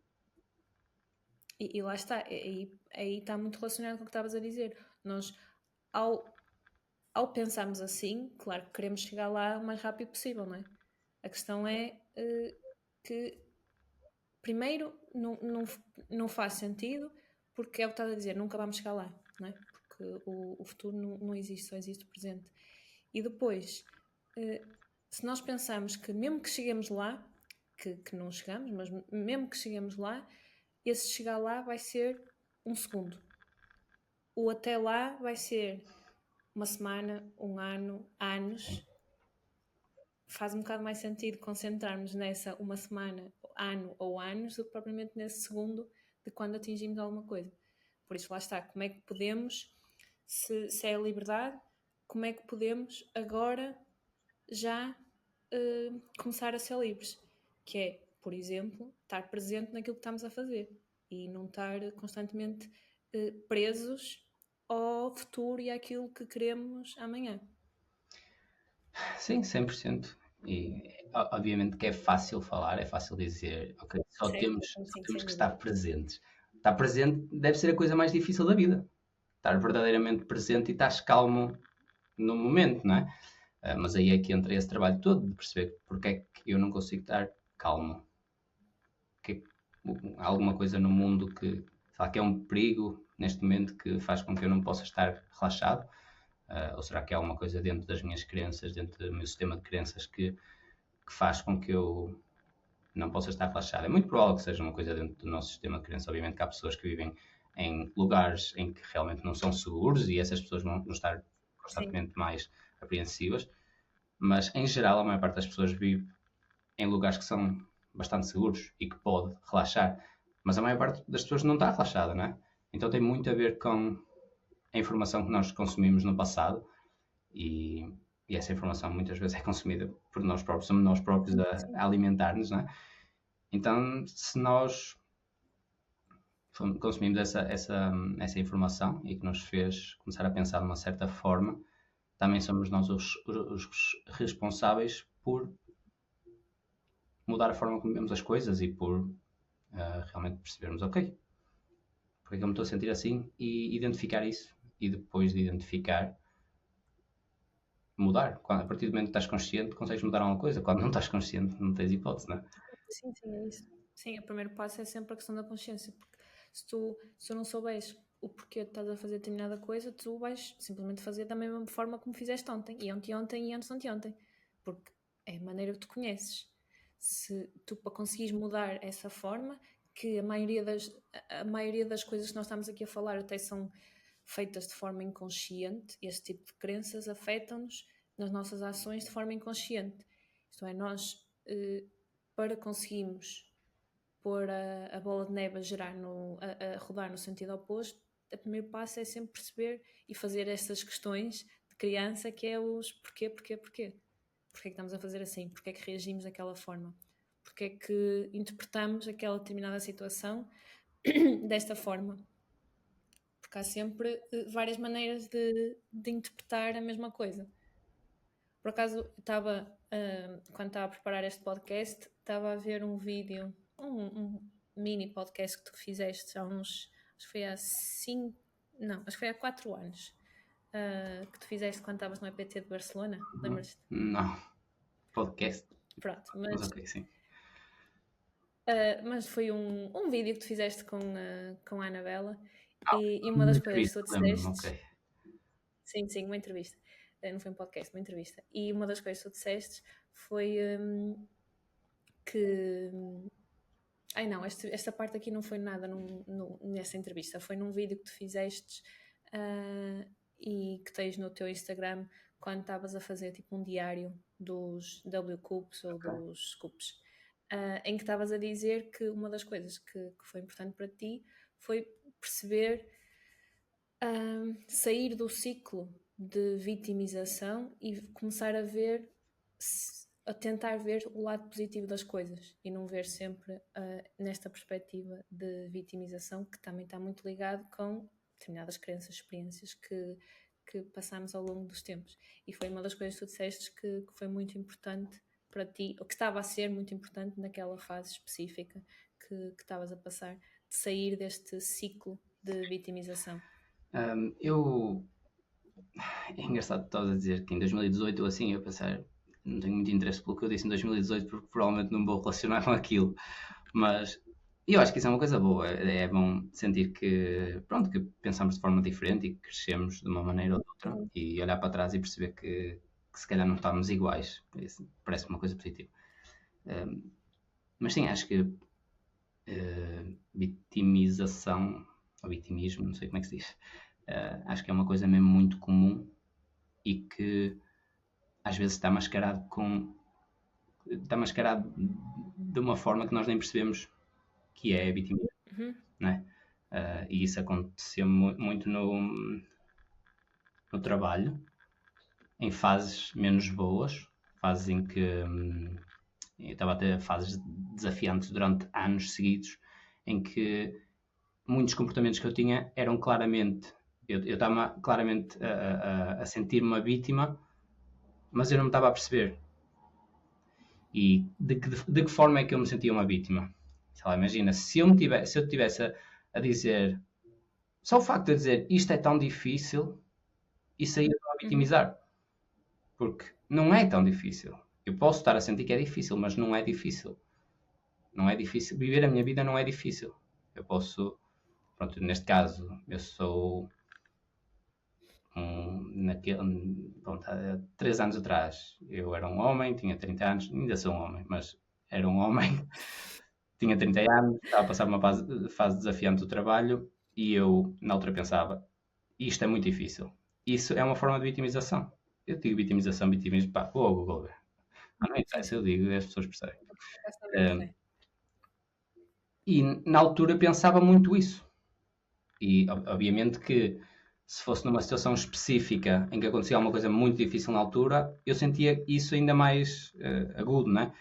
E lá está, aí está muito relacionado com o que estavas a dizer. Nós, ao pensarmos assim, claro que queremos chegar lá o mais rápido possível, não é? A questão é que, primeiro, não faz sentido, porque é o que estás a dizer, nunca vamos chegar lá, não é? Porque o futuro não existe, só existe o presente. E depois, se nós pensarmos que mesmo que cheguemos lá, que não chegamos, mas mesmo que cheguemos lá, esse chegar lá vai ser um segundo. O até lá vai ser uma semana, um ano, anos. Faz um bocado mais sentido concentrarmos nessa uma semana, ano ou anos do que propriamente nesse segundo de quando atingimos alguma coisa. Por isso lá está, como é que podemos, se é a liberdade, como é que podemos agora já começar a ser livres? Que é, por exemplo, estar presente naquilo que estamos a fazer e não estar constantemente presos ao futuro e àquilo que queremos amanhã. Sim, 100%. E obviamente que é fácil falar, é fácil dizer, ok, só temos que estar presentes. Estar presente deve ser a coisa mais difícil da vida. Estar verdadeiramente presente e estás calmo no momento, não é? Mas aí é que entra esse trabalho todo de perceber porque é que eu não consigo estar calmo. Há alguma coisa no mundo que, será que é um perigo neste momento que faz com que eu não possa estar relaxado? Ou será que há alguma coisa dentro das minhas crenças, dentro do meu sistema de crenças que faz com que eu não possa estar relaxado? É muito provável que seja uma coisa dentro do nosso sistema de crenças. Obviamente que há pessoas que vivem em lugares em que realmente não são seguros e essas pessoas vão estar constantemente mais apreensivas, mas em geral a maior parte das pessoas vive em lugares que são bastante seguros e que pode relaxar, mas a maior parte das pessoas não está relaxada, não é? Então tem muito a ver com a informação que nós consumimos no passado e essa informação muitas vezes é consumida por nós próprios, somos nós próprios a alimentar-nos, não é? Então, se nós consumimos essa informação e que nos fez começar a pensar de uma certa forma, também somos nós os responsáveis por mudar a forma como vemos as coisas e por realmente percebermos, ok, porque é que eu me estou a sentir assim, e identificar isso, e depois de identificar, mudar. A partir do momento que estás consciente, consegues mudar alguma coisa. Quando não estás consciente, não tens hipótese, não é? Sim, é isso. Sim, o primeiro passo é sempre a questão da consciência, porque se tu não souberes o porquê de estás a fazer determinada coisa, tu vais simplesmente fazer da mesma forma como fizeste ontem, e anteontem, e antes de anteontem, porque é a maneira que tu conheces. Se tu, para conseguires mudar essa forma, que a maioria das coisas que nós estamos aqui a falar até são feitas de forma inconsciente, esse tipo de crenças afetam-nos nas nossas ações de forma inconsciente. Isto é, nós, para conseguirmos pôr a bola de neve a rodar no sentido oposto, o primeiro passo é sempre perceber e fazer essas questões de criança, que é os porquê. Porquê é que estamos a fazer assim? Porquê é que reagimos daquela forma? Porquê é que interpretamos aquela determinada situação desta forma? Porque há sempre várias maneiras de interpretar a mesma coisa. Por acaso, quando estava a preparar este podcast, estava a ver um vídeo, um mini podcast que tu fizeste há uns, acho que foi há 4 anos, que tu fizeste quando estavas no EPT de Barcelona, lembras-te? Não, podcast. Pronto, Mas ok, sim. Mas foi um vídeo que tu fizeste com a Anabela, e uma das coisas que tu disseste... Okay. Sim, uma entrevista. Não foi um podcast, uma entrevista. E uma das coisas que tu disseste foi que... Ai não, esta parte aqui não foi nada nessa entrevista. Foi num vídeo que tu fizeste e que tens no teu Instagram quando estavas a fazer tipo um diário dos W-Coops ou dos Scoops. Em que estavas a dizer que uma das coisas que foi importante para ti foi perceber sair do ciclo de vitimização e começar a tentar ver o lado positivo das coisas e não ver sempre nesta perspectiva de vitimização, que também está muito ligado com determinadas crenças, experiências que passamos ao longo dos tempos. E foi uma das coisas que tu disseste que foi muito importante para ti, ou que estava a ser muito importante naquela fase específica que estavas a passar, de sair deste ciclo de vitimização. É engraçado que estavas a dizer que em 2018 eu pensar, não tenho muito interesse pelo que eu disse em 2018 porque provavelmente não vou relacionar com aquilo, mas eu acho que isso é uma coisa boa, é bom sentir que pensamos de forma diferente e que crescemos de uma maneira ou de outra e olhar para trás e perceber que se calhar não estamos iguais, isso parece uma coisa positiva. Mas sim, acho que vitimização ou vitimismo, não sei como é que se diz, acho que é uma coisa mesmo muito comum e que às vezes está mascarado de uma forma que nós nem percebemos que é vitimismo, não é? E isso aconteceu muito no trabalho, em fases menos boas, fases em que eu estava a ter fases desafiantes durante anos seguidos, em que muitos comportamentos que eu tinha eram claramente, eu estava claramente a sentir-me uma vítima, mas eu não me estava a perceber. E de que forma é que eu me sentia uma vítima? Sei lá, imagina, se eu tivesse a dizer, só o facto de dizer isto é tão difícil, isso aí eu estava a vitimizar. Porque não é tão difícil. Eu posso estar a sentir que é difícil, mas não é difícil. Não é difícil. Viver a minha vida não é difícil. Eu posso... Pronto, neste caso, eu sou... Pronto, há 3 anos atrás, eu era um homem, tinha 30 anos, ainda sou um homem, mas era um homem, tinha 30 anos, estava a passar uma fase desafiante do trabalho e eu, na altura, pensava, isto é muito difícil. Isso é uma forma de vitimização. Eu digo vitimização, vitimismo, pá, vou ao Google ver. Não interessa, eu digo, as pessoas percebem. E na altura pensava muito isso. E obviamente que se fosse numa situação específica em que acontecia alguma coisa muito difícil na altura, eu sentia isso ainda mais agudo, não é?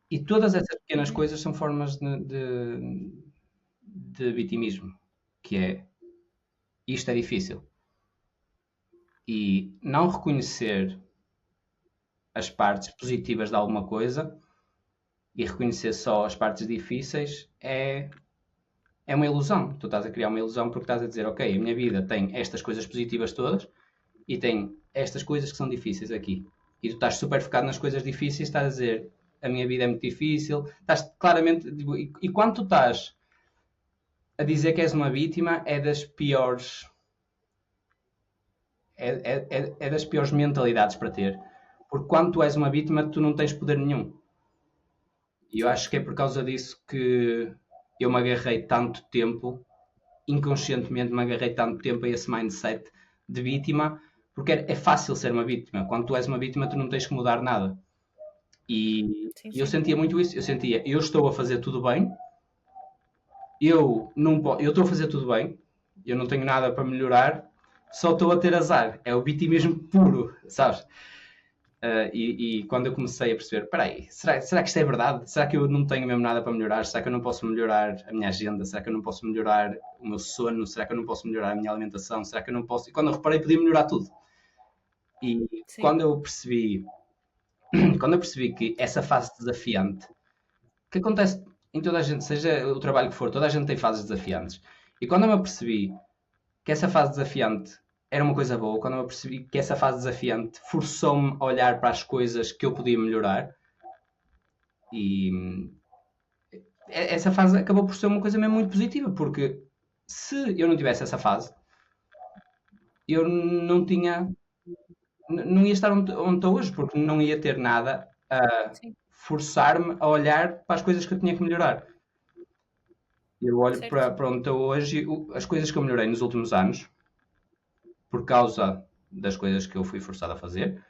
E todas essas pequenas coisas são formas de vitimismo, que é, isto é difícil. E não reconhecer as partes positivas de alguma coisa e reconhecer só as partes difíceis é uma ilusão. Tu estás a criar uma ilusão porque estás a dizer, ok, a minha vida tem estas coisas positivas todas e tem estas coisas que são difíceis aqui. E tu estás super focado nas coisas difíceis, estás a dizer, a minha vida é muito difícil, estás claramente... E quando tu estás a dizer que és uma vítima, é das piores... É das piores mentalidades para ter. Porque quando tu és uma vítima, tu não tens poder nenhum. E eu acho que é por causa disso que eu me agarrei tanto tempo, inconscientemente me agarrei tanto tempo a esse mindset de vítima, porque é fácil ser uma vítima. Quando tu és uma vítima, tu não tens que mudar nada. E eu sentia muito isso. Eu sentia, eu estou a fazer tudo bem, eu estou a fazer tudo bem, eu não tenho nada para melhorar, só estou a ter azar. É o vitimismo puro, sabes? E quando eu comecei a perceber, peraí, será que isto é verdade? Será que eu não tenho mesmo nada para melhorar? Será que eu não posso melhorar a minha agenda? Será que eu não posso melhorar o meu sono? Será que eu não posso melhorar a minha alimentação? Será que eu não posso... E quando eu reparei, podia melhorar tudo. E quando eu percebi que essa fase desafiante, que acontece em toda a gente, seja o trabalho que for, toda a gente tem fases desafiantes. E quando eu me apercebi que essa fase desafiante era uma coisa boa, quando eu percebi que essa fase desafiante forçou-me a olhar para as coisas que eu podia melhorar, e essa fase acabou por ser uma coisa mesmo muito positiva, porque se eu não tivesse essa fase, eu não ia estar onde estou hoje, porque não ia ter nada a forçar-me a olhar para as coisas que eu tinha que melhorar. Eu olho para onde estou hoje e as coisas que eu melhorei nos últimos anos, por causa das coisas que eu fui forçado a fazer,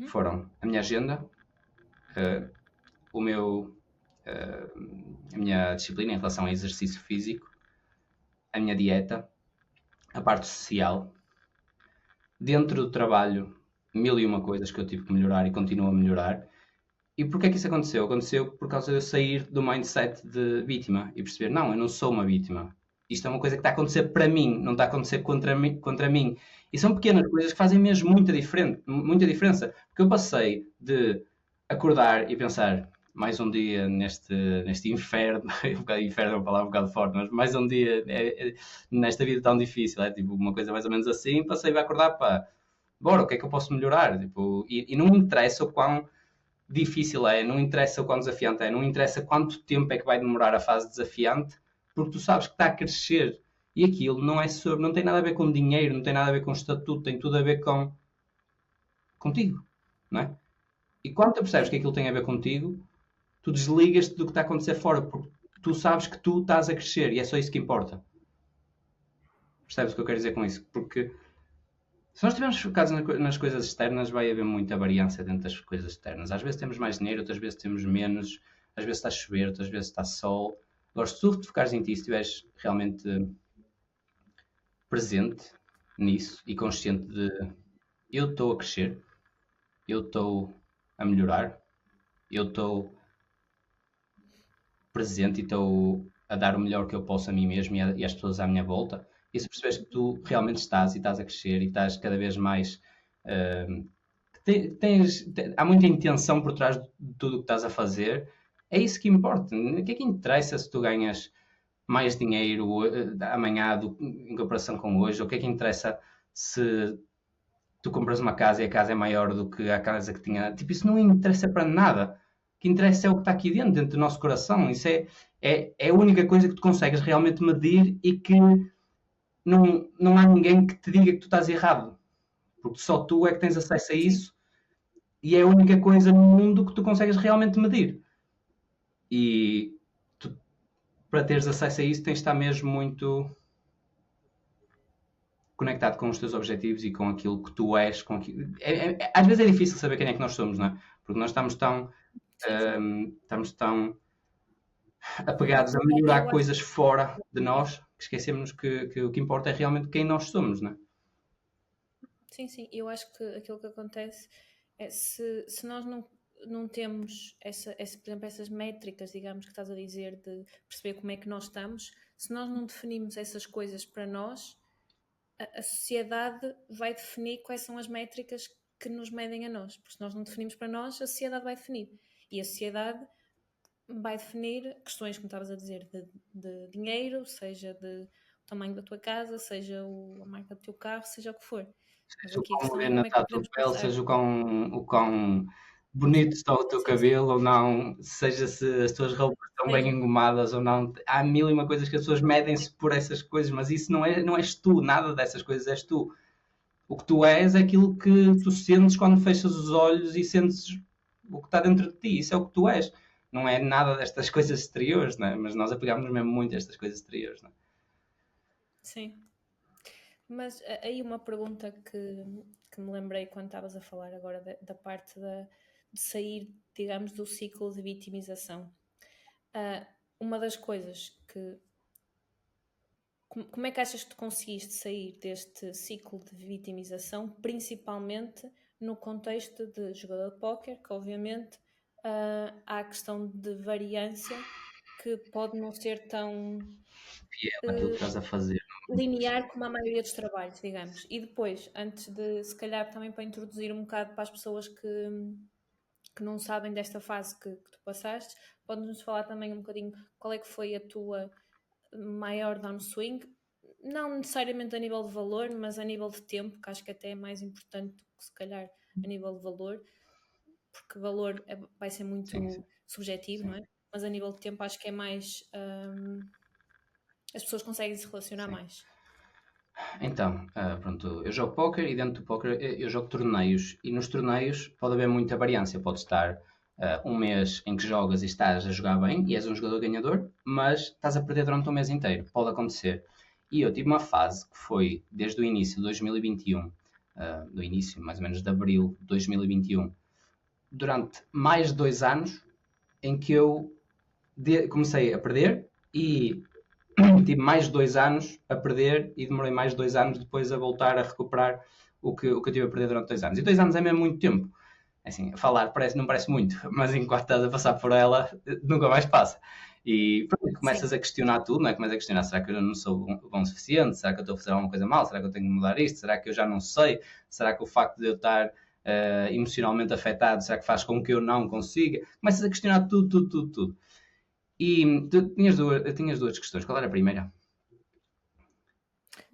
foram a minha agenda, a minha disciplina em relação ao exercício físico, a minha dieta, a parte social. Dentro do trabalho, 1001 coisas que eu tive que melhorar e continuo a melhorar. E porquê é que isso aconteceu? Aconteceu por causa de eu sair do mindset de vítima e perceber, não, eu não sou uma vítima. Isto é uma coisa que está a acontecer para mim, não está a acontecer contra mim. E são pequenas coisas que fazem mesmo muita diferença. Porque eu passei de acordar e pensar, mais um dia neste inferno, inferno é uma palavra um bocado forte, mas mais um dia nesta vida tão difícil, é tipo uma coisa mais ou menos assim, passei a acordar para, bora, o que é que eu posso melhorar? Tipo, e não me interessa o quão difícil é, não interessa o quão desafiante é, não interessa quanto tempo é que vai demorar a fase desafiante, porque tu sabes que está a crescer. E aquilo não tem nada a ver com dinheiro, não tem nada a ver com estatuto, tem tudo a ver contigo, não é? E quando tu percebes que aquilo tem a ver contigo, tu desligas-te do que está a acontecer fora, porque tu sabes que tu estás a crescer e é só isso que importa. Percebes o que eu quero dizer com isso? Porque se nós estivermos focados nas coisas externas, vai haver muita variância dentro das coisas externas. Às vezes temos mais dinheiro, outras vezes temos menos, às vezes está a chover, outras vezes está sol. Agora, se tu te focares em ti, se estiveres realmente presente nisso e consciente de eu estou a crescer, eu estou a melhorar, eu estou presente e estou a dar o melhor que eu posso a mim mesmo e às pessoas à minha volta, e se percebes que tu realmente estás e estás a crescer e estás cada vez mais... há muita intenção por trás de tudo o que estás a fazer, é isso que importa. O que é que interessa se tu ganhas mais dinheiro amanhã em comparação com hoje? O que é que interessa se tu compras uma casa e a casa é maior do que a casa que tinha. Tipo, isso não interessa para nada. O que interessa é o que está aqui dentro do nosso coração. Isso é a única coisa que tu consegues realmente medir e que não há ninguém que te diga que tu estás errado. Porque só tu é que tens acesso a isso e é a única coisa no mundo que tu consegues realmente medir. E tu, para teres acesso a isso, tens de estar mesmo muito conectado com os teus objetivos e com aquilo que tu és. Às vezes é difícil saber quem é que nós somos, não é? Porque nós estamos tão apegados a melhorar coisas fora de nós que esquecemos que o que importa é realmente quem nós somos, não é? Sim, eu acho que aquilo que acontece é se nós não temos por exemplo, essas métricas, digamos, que estás a dizer, de perceber como é que nós estamos, se nós não definimos essas coisas para nós, a sociedade vai definir quais são as métricas que nos medem a nós, porque se nós não definimos para nós, a sociedade vai definir, e a sociedade vai definir questões, como estavas a dizer, de dinheiro, seja de tamanho da tua casa, seja a marca do teu carro, seja o que for. Seja o quão morena está a tua pele, seja o quão bonito está o teu cabelo ou não, seja se as tuas roupas estão bem engomadas ou não. Há mil e uma coisas que as pessoas medem-se por essas coisas, mas isso não és tu, nada dessas coisas és tu. O que tu és é aquilo que tu sentes quando fechas os olhos e sentes o que está dentro de ti. Isso é o que tu és. Não é nada destas coisas exteriores, né? Mas nós apegamos mesmo muito a estas coisas exteriores. Né? Sim. Mas aí uma pergunta que me lembrei quando estavas a falar agora da parte de sair, digamos, do ciclo de vitimização. Uma das coisas que... Como é que achas que tu conseguiste sair deste ciclo de vitimização, principalmente no contexto de jogador de póquer, que obviamente há a questão de variância que pode não ser tão aquilo que estás a fazer. Linear como a maioria dos trabalhos, digamos. E depois, antes de, se calhar também para introduzir um bocado para as pessoas que não sabem desta fase que tu passaste, podes-nos falar também um bocadinho qual é que foi a tua maior downswing, não necessariamente a nível de valor, mas a nível de tempo, que acho que até é mais importante do que se calhar a nível de valor, porque valor vai ser muito subjetivo, não é? Mas a nível de tempo acho que é mais... as pessoas conseguem se relacionar mais. Então, pronto, eu jogo póquer e dentro do póquer eu jogo torneios e nos torneios pode haver muita variância, pode estar um mês em que jogas e estás a jogar bem e és um jogador ganhador, mas estás a perder durante um mês inteiro, pode acontecer. E eu tive uma fase que foi desde o início de 2021, do início mais ou menos de abril de 2021, durante mais de 2 anos em que eu comecei a perder e tive mais de 2 anos a perder e demorei mais de 2 anos depois a voltar a recuperar o que eu tive a perder durante 2 anos. E 2 anos é mesmo muito tempo. Assim, falar não parece muito, mas enquanto estás a passar por ela, nunca mais passa. E pronto, começas a questionar tudo, não é? Começas a questionar, será que eu não sou bom o suficiente? Será que eu estou a fazer alguma coisa mal? Será que eu tenho que mudar isto? Será que eu já não sei? Será que o facto de eu estar emocionalmente afetado, será que faz com que eu não consiga? Começas a questionar tudo. E tu tinhas duas questões. Qual era a primeira?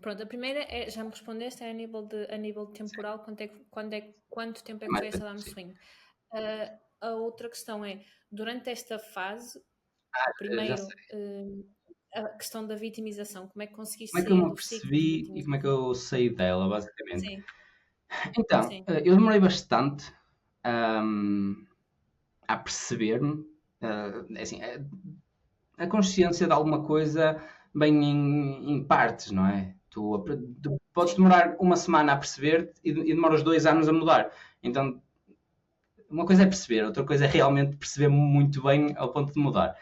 Pronto, a primeira já me respondeste, é a nível de temporal, quanto tempo é que foi essa downswing? A outra questão é, durante esta fase, primeiro, a questão da vitimização, como é que conseguiste sair do ciclo? Como é que eu me percebi e como é que eu saí dela, basicamente? Sim. Então, eu demorei bastante a perceber-me, assim, a consciência de alguma coisa bem em partes, não é? Tu podes demorar uma semana a perceber-te e demoras 2 anos a mudar. Então, uma coisa é perceber, outra coisa é realmente perceber-me muito bem ao ponto de mudar.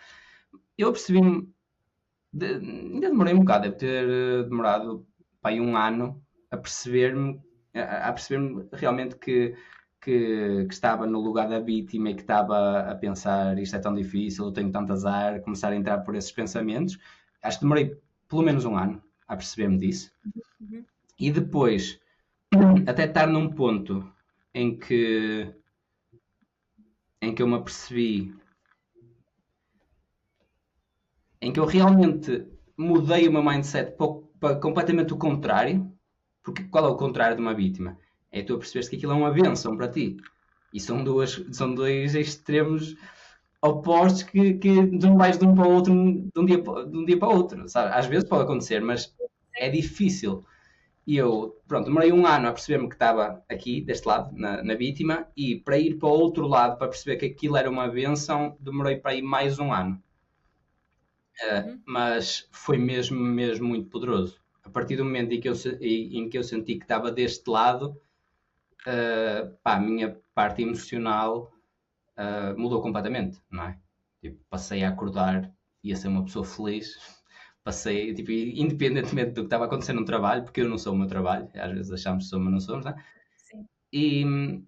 Eu percebi-me, ainda demorei um bocado, deve ter demorado para aí 1 ano a perceber-me realmente que estava no lugar da vítima e que estava a pensar isto é tão difícil, eu tenho tanto azar, começar a entrar por esses pensamentos. Acho que demorei pelo menos 1 ano a perceber-me disso. Uhum. E depois, até estar num ponto em que eu me apercebi, em que eu realmente mudei o meu mindset para completamente o contrário. Porque qual é o contrário de uma vítima? É tu a perceberes que aquilo é uma bênção para ti. E são dois extremos opostos que não vais de um para o outro de um dia para o outro, sabe? Às vezes pode acontecer, mas é difícil. E eu, pronto, demorei 1 ano a perceber-me que estava aqui, deste lado, na vítima, e para ir para o outro lado, para perceber que aquilo era uma bênção, demorei para ir mais 1 ano. Mas foi mesmo muito poderoso. A partir do momento em que eu senti que estava deste lado, a minha parte emocional mudou completamente, não é? Tipo, passei a acordar e a ser uma pessoa feliz. Passei, tipo, independentemente do que estava acontecendo no trabalho, porque eu não sou o meu trabalho, às vezes achamos que somos, mas não somos, não é? Sim. E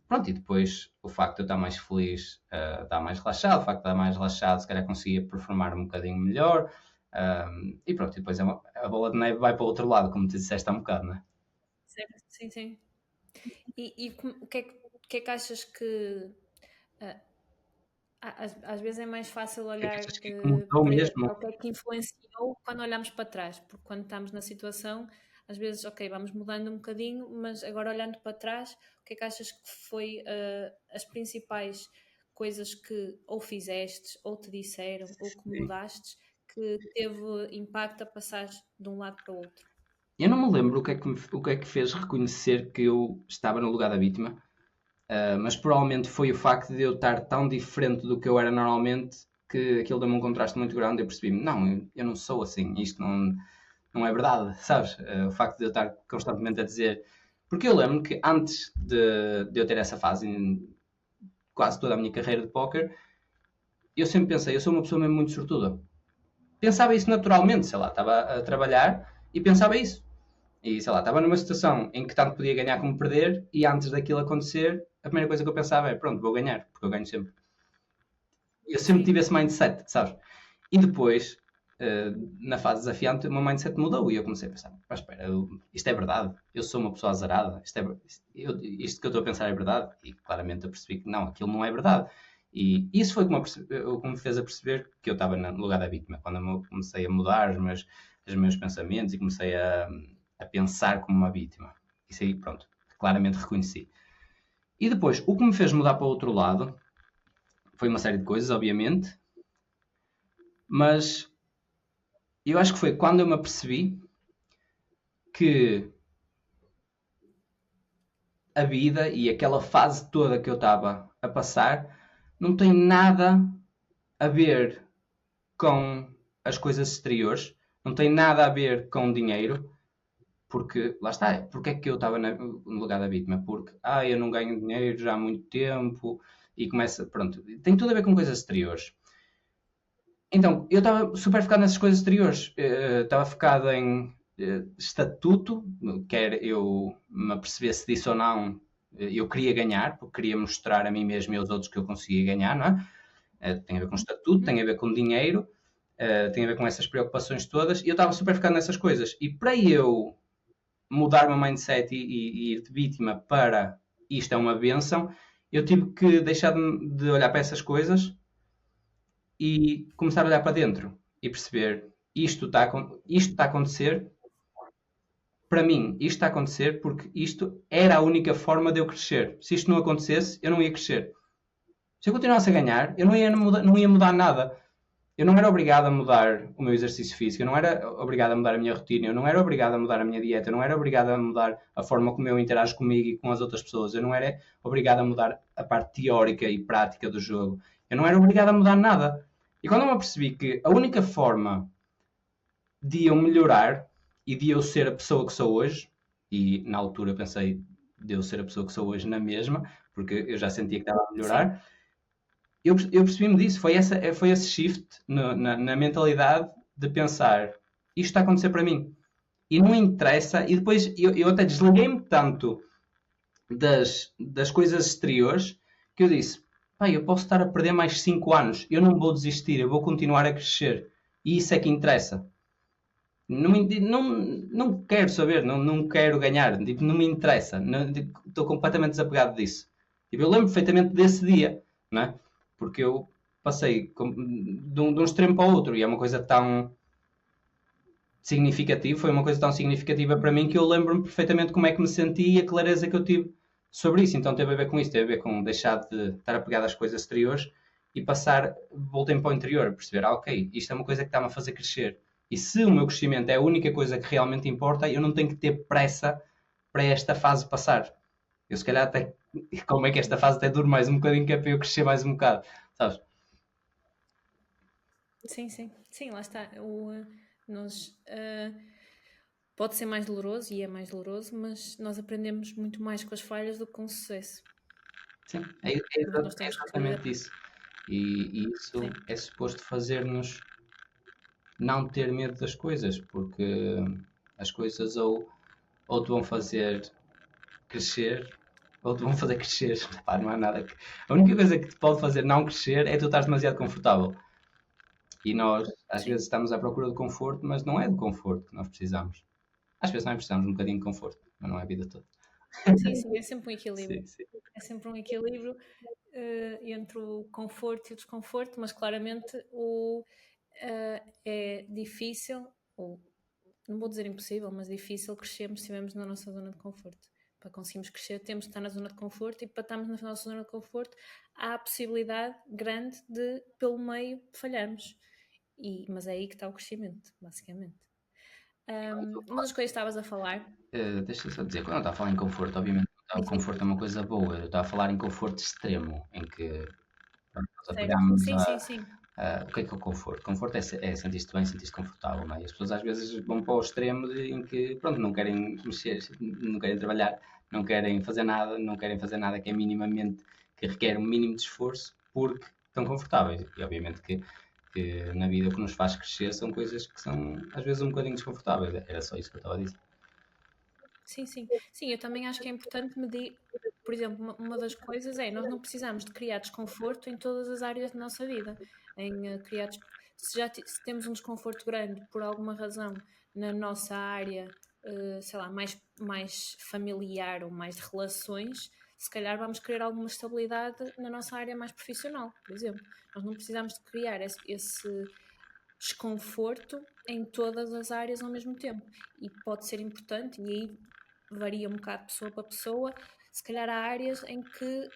pronto, e depois o facto de eu estar mais feliz, estar mais relaxado, o facto de estar mais relaxado, se calhar conseguia performar um bocadinho melhor, e pronto, e depois a bola de neve vai para o outro lado, como te disseste há um bocado, não é? Sim, sim. E o que é que achas que... às vezes é mais fácil olhar achas que mudou mesmo? o que é que influenciou quando olhamos para trás, porque quando estamos na situação, às vezes, ok, vamos mudando um bocadinho, mas agora olhando para trás, o que é que achas que foi as principais coisas que ou fizeste, ou te disseram, ou que mudaste, que teve impacto a passar de um lado para o outro? Eu não me lembro o que é que fez reconhecer que eu estava no lugar da vítima. Mas provavelmente foi o facto de eu estar tão diferente do que eu era normalmente que aquilo deu-me um contraste muito grande. Eu percebi-me, não, eu não sou assim, isto não é verdade, sabes? O facto de eu estar constantemente a dizer. Porque eu lembro que antes de eu ter essa fase em quase toda a minha carreira de póquer, eu sempre pensei, eu sou uma pessoa mesmo muito sortuda. Pensava isso naturalmente, sei lá, estava a trabalhar e pensava isso. E sei lá, estava numa situação em que tanto podia ganhar como perder, e antes daquilo acontecer, a primeira coisa que eu pensava é: pronto, vou ganhar, porque eu ganho sempre. Eu sempre tive esse mindset, sabes? E depois, na fase desafiante, o meu mindset mudou e eu comecei a pensar: mas espera, isto é verdade, eu sou uma pessoa azarada, isto que eu estou a pensar é verdade. E claramente eu percebi que não, aquilo não é verdade. E isso foi o que me fez a perceber que eu estava no lugar da vítima, quando eu comecei a mudar os meus pensamentos e comecei a pensar como uma vítima. Isso aí, pronto, claramente reconheci. E depois, o que me fez mudar para o outro lado foi uma série de coisas, obviamente, mas eu acho que foi quando eu me apercebi que a vida e aquela fase toda que eu estava a passar não tem nada a ver com as coisas exteriores, não tem nada a ver com dinheiro. Porque, lá está, porque é que eu estava no lugar da vítima? Porque, eu não ganho dinheiro já há muito tempo e começa, pronto, tem tudo a ver com coisas exteriores. Então, eu estava super focado nessas coisas exteriores. Estava focado em estatuto, quer eu me apercebesse disso ou não, eu queria ganhar, porque queria mostrar a mim mesmo e aos outros que eu conseguia ganhar, não é? Tem a ver com estatuto, tem a ver com dinheiro, tem a ver com essas preocupações todas, e eu estava super focado nessas coisas. E para eu mudar o meu mindset e ir de vítima para isto é uma bênção, eu tive que deixar de olhar para essas coisas e começar a olhar para dentro e perceber isto está a acontecer para mim, isto está a acontecer porque isto era a única forma de eu crescer. Se isto não acontecesse, eu não ia crescer. Se eu continuasse a ganhar, eu não ia mudar nada. Eu não era obrigado a mudar o meu exercício físico, eu não era obrigado a mudar a minha rotina, eu não era obrigado a mudar a minha dieta, eu não era obrigado a mudar a forma como eu interajo comigo e com as outras pessoas, eu não era obrigado a mudar a parte teórica e prática do jogo, eu não era obrigado a mudar nada. E quando eu me apercebi que a única forma de eu melhorar e de eu ser a pessoa que sou hoje, e na altura eu pensei de eu ser a pessoa que sou hoje na mesma, porque eu já sentia que estava a melhorar. Sim. Eu percebi-me disso, foi esse shift na mentalidade de pensar, isto está a acontecer para mim. E não interessa, e depois eu até desliguei-me tanto das coisas exteriores, que eu disse, eu posso estar a perder mais 5 anos, eu não vou desistir, eu vou continuar a crescer. E isso é que interessa. Não quero saber, não quero ganhar, tipo, não me interessa, estou completamente desapegado disso. Tipo, eu lembro perfeitamente desse dia, não é? Porque eu passei de um extremo para o outro e é uma coisa tão significativa, foi uma coisa tão significativa para mim que eu lembro-me perfeitamente como é que me senti e a clareza que eu tive sobre isso. Então teve a ver com isso, teve a ver com deixar de estar apegado às coisas exteriores e voltei para o interior, perceber, ok, isto é uma coisa que está-me a fazer crescer. E se o meu crescimento é a única coisa que realmente importa, eu não tenho que ter pressa para esta fase passar. Eu se calhar até, como é que esta fase até dure mais um bocadinho, que é para eu crescer mais um bocado, sabes? Sim, sim. Sim, lá está. Nós, pode ser mais doloroso, e é mais doloroso, mas nós aprendemos muito mais com as falhas do que com o sucesso. Sim, é Nós temos que exatamente isso. E isso Sim. é suposto fazer-nos não ter medo das coisas, porque as coisas ou te vão fazer crescer, ou te vão fazer crescer. Pá, não há nada que... A única coisa que te pode fazer não crescer é tu estás demasiado confortável. E nós, às Sim. vezes, estamos à procura de conforto, mas não é de conforto que nós precisamos. Às vezes nós precisamos de um bocadinho de conforto, mas não é a vida toda. Sim, sim, é sempre um equilíbrio. Sim, sim. É sempre um equilíbrio entre o conforto e o desconforto, mas claramente é difícil, ou não vou dizer impossível, mas difícil crescermos se estivermos na nossa zona de conforto. Para conseguirmos crescer, temos de estar na zona de conforto, e para estarmos na nossa zona de conforto, há a possibilidade grande de, pelo meio, falharmos. Mas é aí que está o crescimento, basicamente. Uma das coisas que estavas a falar. Deixa eu só dizer, quando eu estava a falar em conforto, obviamente o conforto é uma coisa boa. Eu estava a falar em conforto extremo, em que pronto, nós Certo. apegamos Sim, sim, sim. o que é o conforto? Conforto é sentir-te bem, sentir-te confortável, não é? E as pessoas às vezes vão para o extremo em que, pronto, não querem mexer, não querem trabalhar, não querem fazer nada que é minimamente, que requer um mínimo de esforço, porque estão confortáveis. E obviamente que na vida o que nos faz crescer são coisas que são às vezes um bocadinho desconfortáveis. Era só isso que eu estava a dizer. Sim, sim. Sim, eu também acho que é importante medir. Por exemplo, uma das coisas é, nós não precisamos de criar desconforto em todas as áreas da nossa vida. Se temos um desconforto grande por alguma razão na nossa área, sei lá, mais familiar ou mais de relações, se calhar vamos querer alguma estabilidade na nossa área mais profissional, por exemplo. Nós não precisamos de criar esse desconforto em todas as áreas ao mesmo tempo. E pode ser importante, e aí varia um bocado de pessoa para pessoa. Se calhar há áreas em que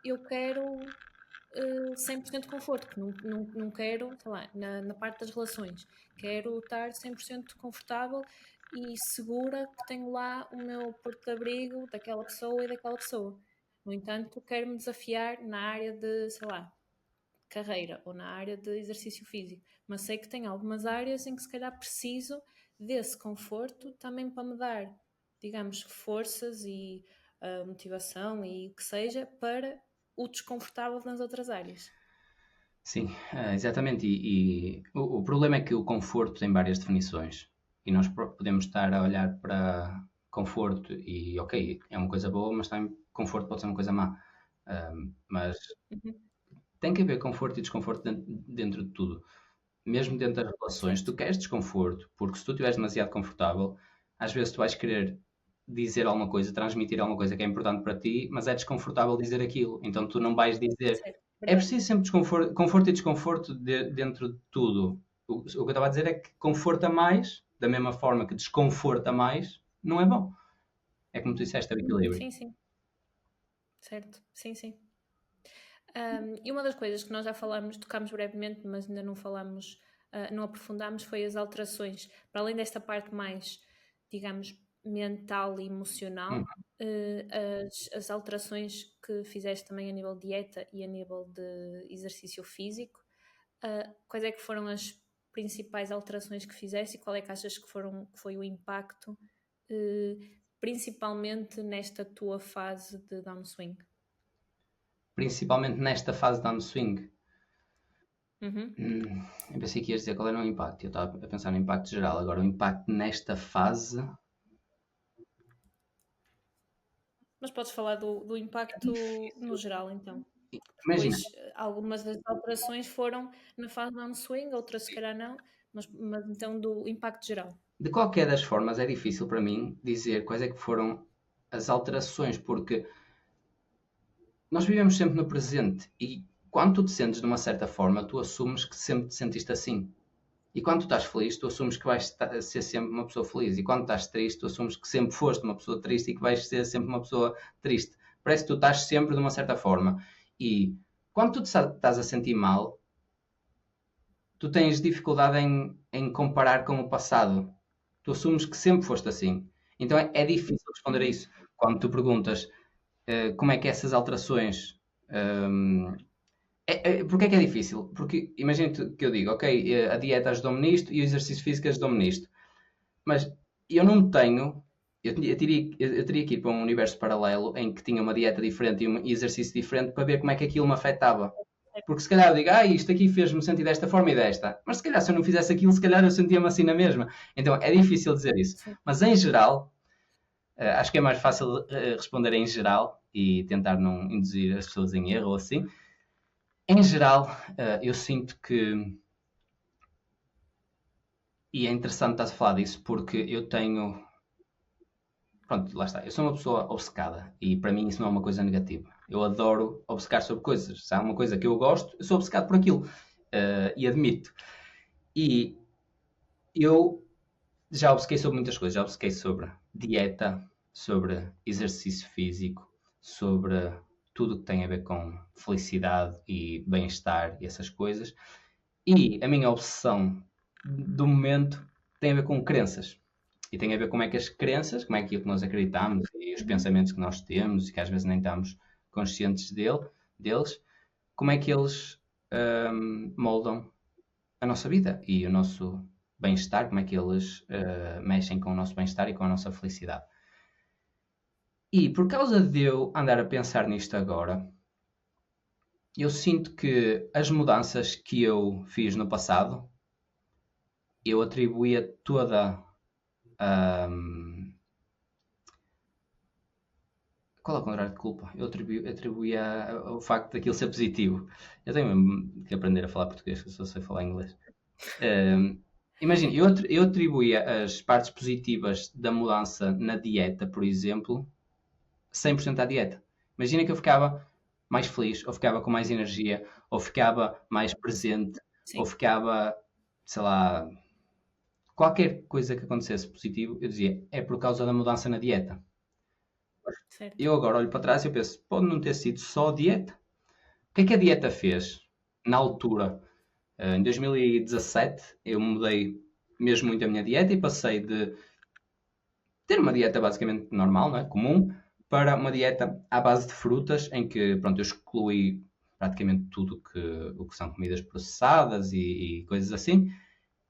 eu quero 100% de conforto, que não quero, sei lá, na parte das relações, quero estar 100% confortável e segura que tenho lá o meu porto de abrigo daquela pessoa e daquela pessoa. No entanto, quero-me desafiar na área de, sei lá, carreira ou na área de exercício físico, mas sei que tem algumas áreas em que se calhar preciso desse conforto também para me dar, digamos, forças e motivação e o que seja para o desconfortável nas outras áreas. Sim, exatamente. E o problema é que o conforto tem várias definições. E nós podemos estar a olhar para conforto e, ok, é uma coisa boa, mas também conforto pode ser uma coisa má. Mas tem que haver conforto e desconforto dentro de tudo. Mesmo dentro das relações, tu queres desconforto, porque se tu estiveres demasiado confortável, às vezes tu vais querer dizer alguma coisa, transmitir alguma coisa que é importante para ti, mas é desconfortável dizer aquilo. Então tu não vais dizer. Certo, É preciso sempre conforto e desconforto dentro de tudo. O que eu estava a dizer é que conforta mais, da mesma forma que desconforta mais, não é bom. É como tu disseste, é o equilíbrio. Sim, sim. Certo, sim, sim. E uma das coisas que nós já tocámos brevemente, mas ainda não falámos, não aprofundámos, foi as alterações. Para além desta parte mais, digamos, mental e emocional, as alterações que fizeste também a nível de dieta e a nível de exercício físico, quais é que foram as principais alterações que fizeste e qual é que achas que foi o impacto, principalmente nesta tua fase de downswing? Principalmente nesta fase de downswing. Uhum. Eu pensei que ias dizer qual era o impacto. Eu estava a pensar no impacto geral. Agora, o impacto nesta fase. Mas podes falar do impacto no geral, então. Imagina, Pois algumas das alterações foram na fase downswing, outras se calhar não, mas então do impacto geral. de qualquer das formas, é difícil para mim dizer quais é que foram as alterações, porque nós vivemos sempre no presente e quando tu te sentes de uma certa forma, tu assumes que sempre te sentiste assim. E quando tu estás feliz, tu assumes que vais ser sempre uma pessoa feliz. E quando estás triste, tu assumes que sempre foste uma pessoa triste e que vais ser sempre uma pessoa triste. Parece que tu estás sempre de uma certa forma. E quando tu te estás a sentir mal, tu tens dificuldade em comparar com o passado. Tu assumes que sempre foste assim. Então é difícil responder a isso. Quando tu perguntas como é que essas alterações. Porquê é que é difícil? Porque imagina que eu digo, ok, a dieta ajudou-me nisto e o exercício físico ajudou-me nisto. Mas eu não tenho. Eu teria que ir para um universo paralelo em que tinha uma dieta diferente e um exercício diferente para ver como é que aquilo me afetava. Porque se calhar eu digo, isto aqui fez-me sentir desta forma e desta. Mas se calhar se eu não fizesse aquilo, se calhar eu sentia-me assim na mesma. Então é difícil dizer isso. Sim. Mas em geral, acho que é mais fácil responder em geral e tentar não induzir as pessoas em erro ou assim. Em geral, eu sinto que. E é interessante estar a falar disso porque eu tenho. Pronto, lá está. Eu sou uma pessoa obcecada e para mim isso não é uma coisa negativa. Eu adoro obcecar sobre coisas. Se há uma coisa que eu gosto, eu sou obcecado por aquilo. E admito. E eu já obcequei sobre muitas coisas. Já obcequei sobre dieta, sobre exercício físico, sobre tudo o que tem a ver com felicidade e bem-estar e essas coisas. E a minha obsessão do momento tem a ver com crenças. E tem a ver como é que as crenças, como é que aquilo que nós acreditamos e os pensamentos que nós temos e que às vezes nem estamos conscientes deles, como é que eles moldam a nossa vida e o nosso bem-estar, como é que eles mexem com o nosso bem-estar e com a nossa felicidade. E por causa de eu andar a pensar nisto agora, eu sinto que as mudanças que eu fiz no passado, eu atribuía toda qual é o contrário de culpa? Eu atribuía o facto daquilo ser positivo. Eu tenho mesmo que aprender a falar português, que eu só sei falar inglês. Imagina, eu atribuía as partes positivas da mudança na dieta, por exemplo, 100% à dieta. Imagina que eu ficava mais feliz, ou ficava com mais energia, ou ficava mais presente, Sim. ou ficava, sei lá, qualquer coisa que acontecesse positivo, eu dizia, é por causa da mudança na dieta. Certo. Eu agora olho para trás e eu penso, pode não ter sido só a dieta. O que é que a dieta fez? Na altura, em 2017, eu mudei mesmo muito a minha dieta e passei de ter uma dieta basicamente normal, não é? Comum, para uma dieta à base de frutas, em que pronto, eu excluí praticamente tudo o que são comidas processadas e coisas assim.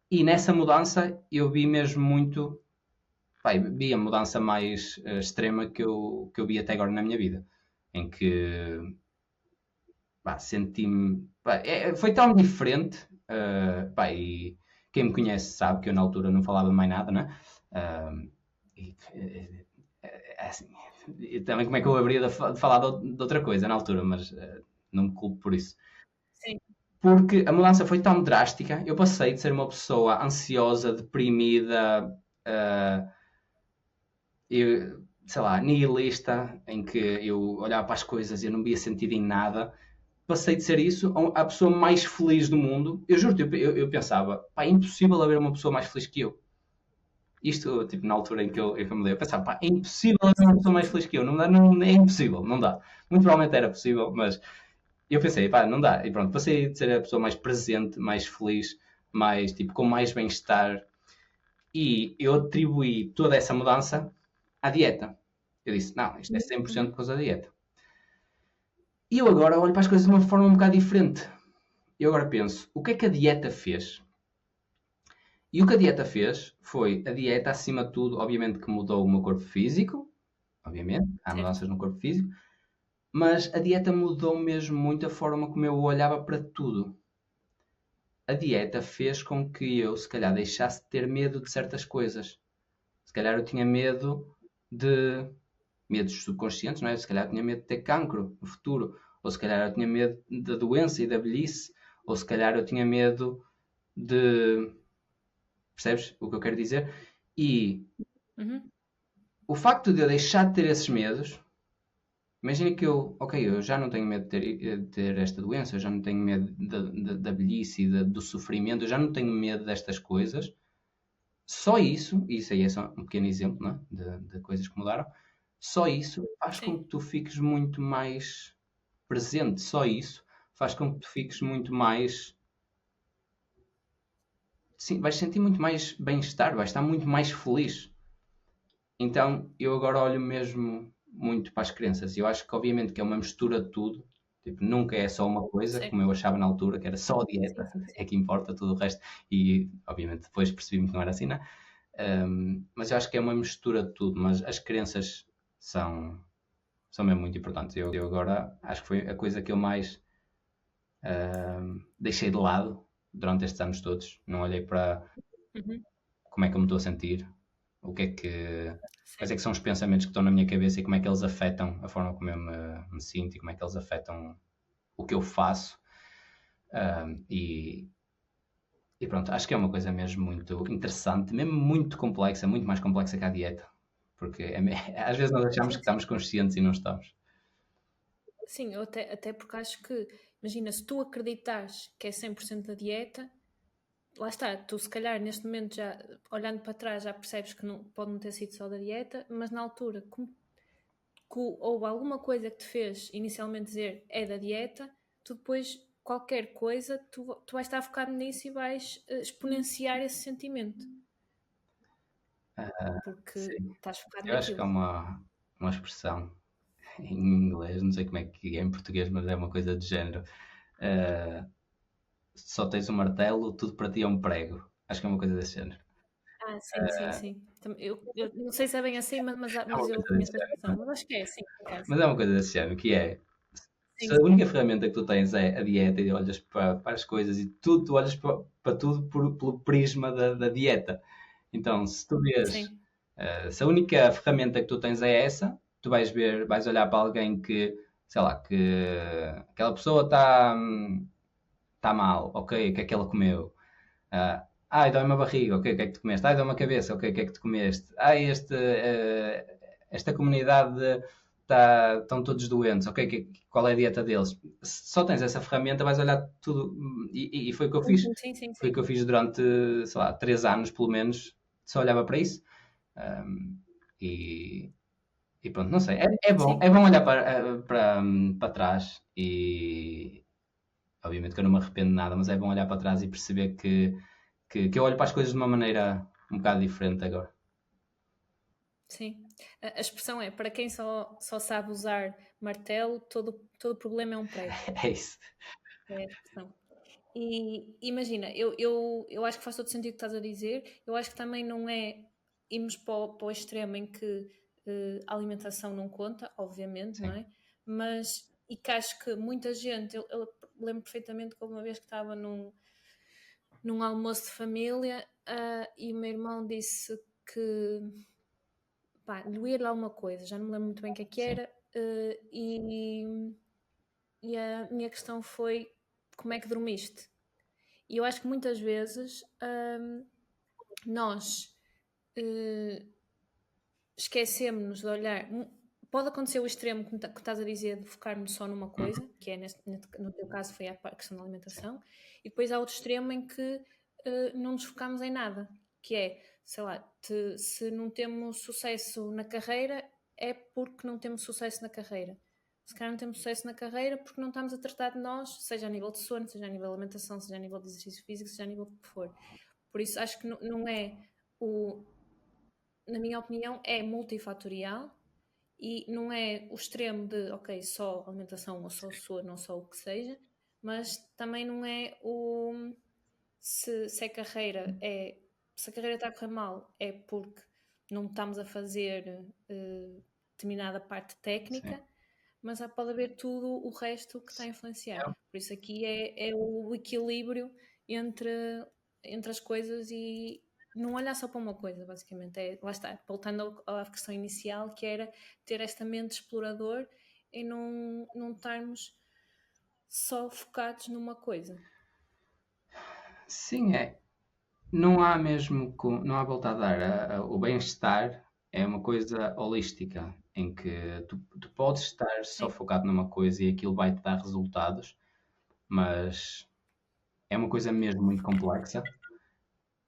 E nessa mudança eu vi mesmo muito, vi a mudança mais extrema que eu vi até agora na minha vida, em que senti-me, foi tão diferente, e quem me conhece sabe que eu na altura não falava mais nada, né? Assim, também como é que eu haveria de falar de outra coisa na altura, mas não me culpo por isso. Sim. Porque a mudança foi tão drástica, eu passei de ser uma pessoa ansiosa, deprimida, sei lá, nihilista, em que eu olhava para as coisas e eu não via sentido em nada, passei de ser isso a pessoa mais feliz do mundo. Eu juro, eu pensava, é impossível haver uma pessoa mais feliz que eu. Isto, tipo, na altura em que eu mudei, eu pensava, é impossível haver uma pessoa mais feliz que eu. Não, é impossível, não dá. Muito provavelmente era possível, mas eu pensei, não dá. E pronto, passei de ser a pessoa mais presente, mais feliz, mais, tipo, com mais bem-estar. E eu atribuí toda essa mudança à dieta. Eu disse, não, isto é 100% por causa da dieta. E eu agora olho para as coisas de uma forma um bocado diferente. Eu agora penso, o que é que a dieta fez? E o que a dieta fez foi, a dieta acima de tudo, obviamente que mudou o meu corpo físico, obviamente, há mudanças no corpo físico, mas a dieta mudou mesmo muito a forma como eu olhava para tudo. A dieta fez com que eu, se calhar, deixasse de ter medo de certas coisas. Se calhar eu tinha medo de medos subconscientes, não é? Se calhar eu tinha medo de ter cancro no futuro, ou se calhar eu tinha medo da doença e da velhice, ou se calhar eu tinha medo de... Percebes o que eu quero dizer? E o facto de eu deixar de ter esses medos, imagina que eu já não tenho medo de ter esta doença, eu já não tenho medo da velhice e do sofrimento, eu já não tenho medo destas coisas. Só isso aí é só um pequeno exemplo, não é? de coisas que mudaram. só isso faz com Sim. que tu fiques muito mais presente, só isso faz com que tu fiques muito mais. Sim, vais sentir muito mais bem-estar, vais estar muito mais feliz. Então eu agora olho mesmo muito para as crenças. Eu acho que obviamente que é uma mistura de tudo. Tipo, nunca é só uma coisa, Certo. como eu achava na altura, que era só a Sim, dieta, sim, sim. é que importa tudo o resto. E obviamente depois percebi-me que não era assim, né? Mas eu acho que é uma mistura de tudo. Mas as crenças são mesmo muito importantes. Eu agora acho que foi a coisa que eu mais deixei de lado durante estes anos todos. Não olhei para Uhum. como é que eu me estou a sentir, o que é que, quais é Certo. que são os pensamentos que estão na minha cabeça e como é que eles afetam a forma como eu me sinto e como é que eles afetam o que eu faço. E, e pronto, acho que é uma coisa mesmo muito interessante, mesmo muito complexa, muito mais complexa que a dieta. Porque às vezes nós achamos Sim, que sim. estamos conscientes e não estamos. Sim, eu até porque acho que, imagina, se tu acreditares que é 100% da dieta, lá está, tu se calhar neste momento já, olhando para trás, já percebes que não, pode não ter sido só da dieta, mas na altura, como houve alguma coisa que te fez inicialmente dizer é da dieta, tu depois, qualquer coisa, tu vais estar focado nisso e vais exponenciar esse sentimento, porque Sim, estás focado eu acho que naquilo. há uma expressão em inglês, não sei como é que é em português, mas é uma coisa de género. Uh, Só tens um martelo, tudo para ti é um prego. Acho que é uma coisa desse género. Ah, sim, sim, sim. Eu não sei se é bem assim, É uma mas eu coisa desse conheço a expressão. género. Mas acho que é assim, por acaso. Mas é uma coisa desse género, que é, Sim, se a sim. única ferramenta que tu tens é a dieta e olhas para as coisas e tudo, tu olhas para tudo pelo prisma da dieta. Então, se tu vês, Sim. se a única ferramenta que tu tens é essa, tu vais olhar para alguém que, sei lá, que aquela pessoa está mal, ok, o que é que ela comeu? Ai, dói-me a barriga, ok, o que é que tu comeste? Ai, dói-me a cabeça, ok, o que é que tu comeste? Ai, esta comunidade estão todos doentes, ok, qual é a dieta deles? Se só tens essa ferramenta, vais olhar tudo, e foi o que eu fiz. Uhum, sim, sim, Foi sim. o que eu fiz durante, sei lá, 3 anos, pelo menos, só olhava para isso. Um, e, e pronto, não sei, Sim. é bom olhar para trás e obviamente que eu não me arrependo de nada, mas é bom olhar para trás e perceber que eu olho para as coisas de uma maneira um bocado diferente agora. Sim. A expressão é, para quem só sabe usar martelo, todo problema é um prego. É isso. É a expressão. E imagina, eu acho que faz todo sentido o que estás a dizer. Eu acho que também não é irmos para o extremo em que a alimentação não conta, obviamente, não Sim. é? Mas, e que acho que muita gente, eu lembro perfeitamente que houve uma vez que estava num almoço de família e o meu irmão disse que pá, lhe ia lá uma coisa, já não me lembro muito bem o que Sim. era, e a minha questão foi como é que dormiste? E eu acho que muitas vezes nós esquecemos de olhar. Pode acontecer o extremo que estás a dizer de focarmos só numa Uhum. coisa, que é no teu caso foi a questão da Sim. alimentação, e depois há outro extremo em que não nos focamos em nada, que é, sei lá, se não temos sucesso na carreira, é porque não temos sucesso na carreira. Se calhar não temos sucesso na carreira porque não estamos a tratar de nós, seja a nível de sono, seja a nível de alimentação, seja a nível de exercício físico, seja a nível do que for. Por isso acho que não é o, na minha opinião, é multifatorial e não é o extremo de, ok, só alimentação ou só sono ou só o que seja, mas também não é o se a carreira é se a carreira está a correr mal é porque não estamos a fazer determinada parte Sim. técnica, mas pode haver tudo o resto que está a influenciar. É, Por isso aqui é o equilíbrio entre, entre as coisas e não olhar só para uma coisa, basicamente. Lá está, voltando à questão inicial, que era ter esta mente explorador e não estarmos só focados numa coisa. sim, é. Não há mesmo, não há volta a dar. O bem-estar é uma coisa holística, em que tu podes estar só Sim, focado numa coisa e aquilo vai-te dar resultados, mas é uma coisa mesmo muito complexa.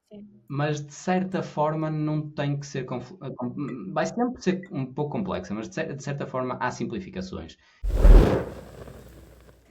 sim. mas de certa forma não tem que ser. Vai sempre ser um pouco complexa, mas de certa forma há simplificações.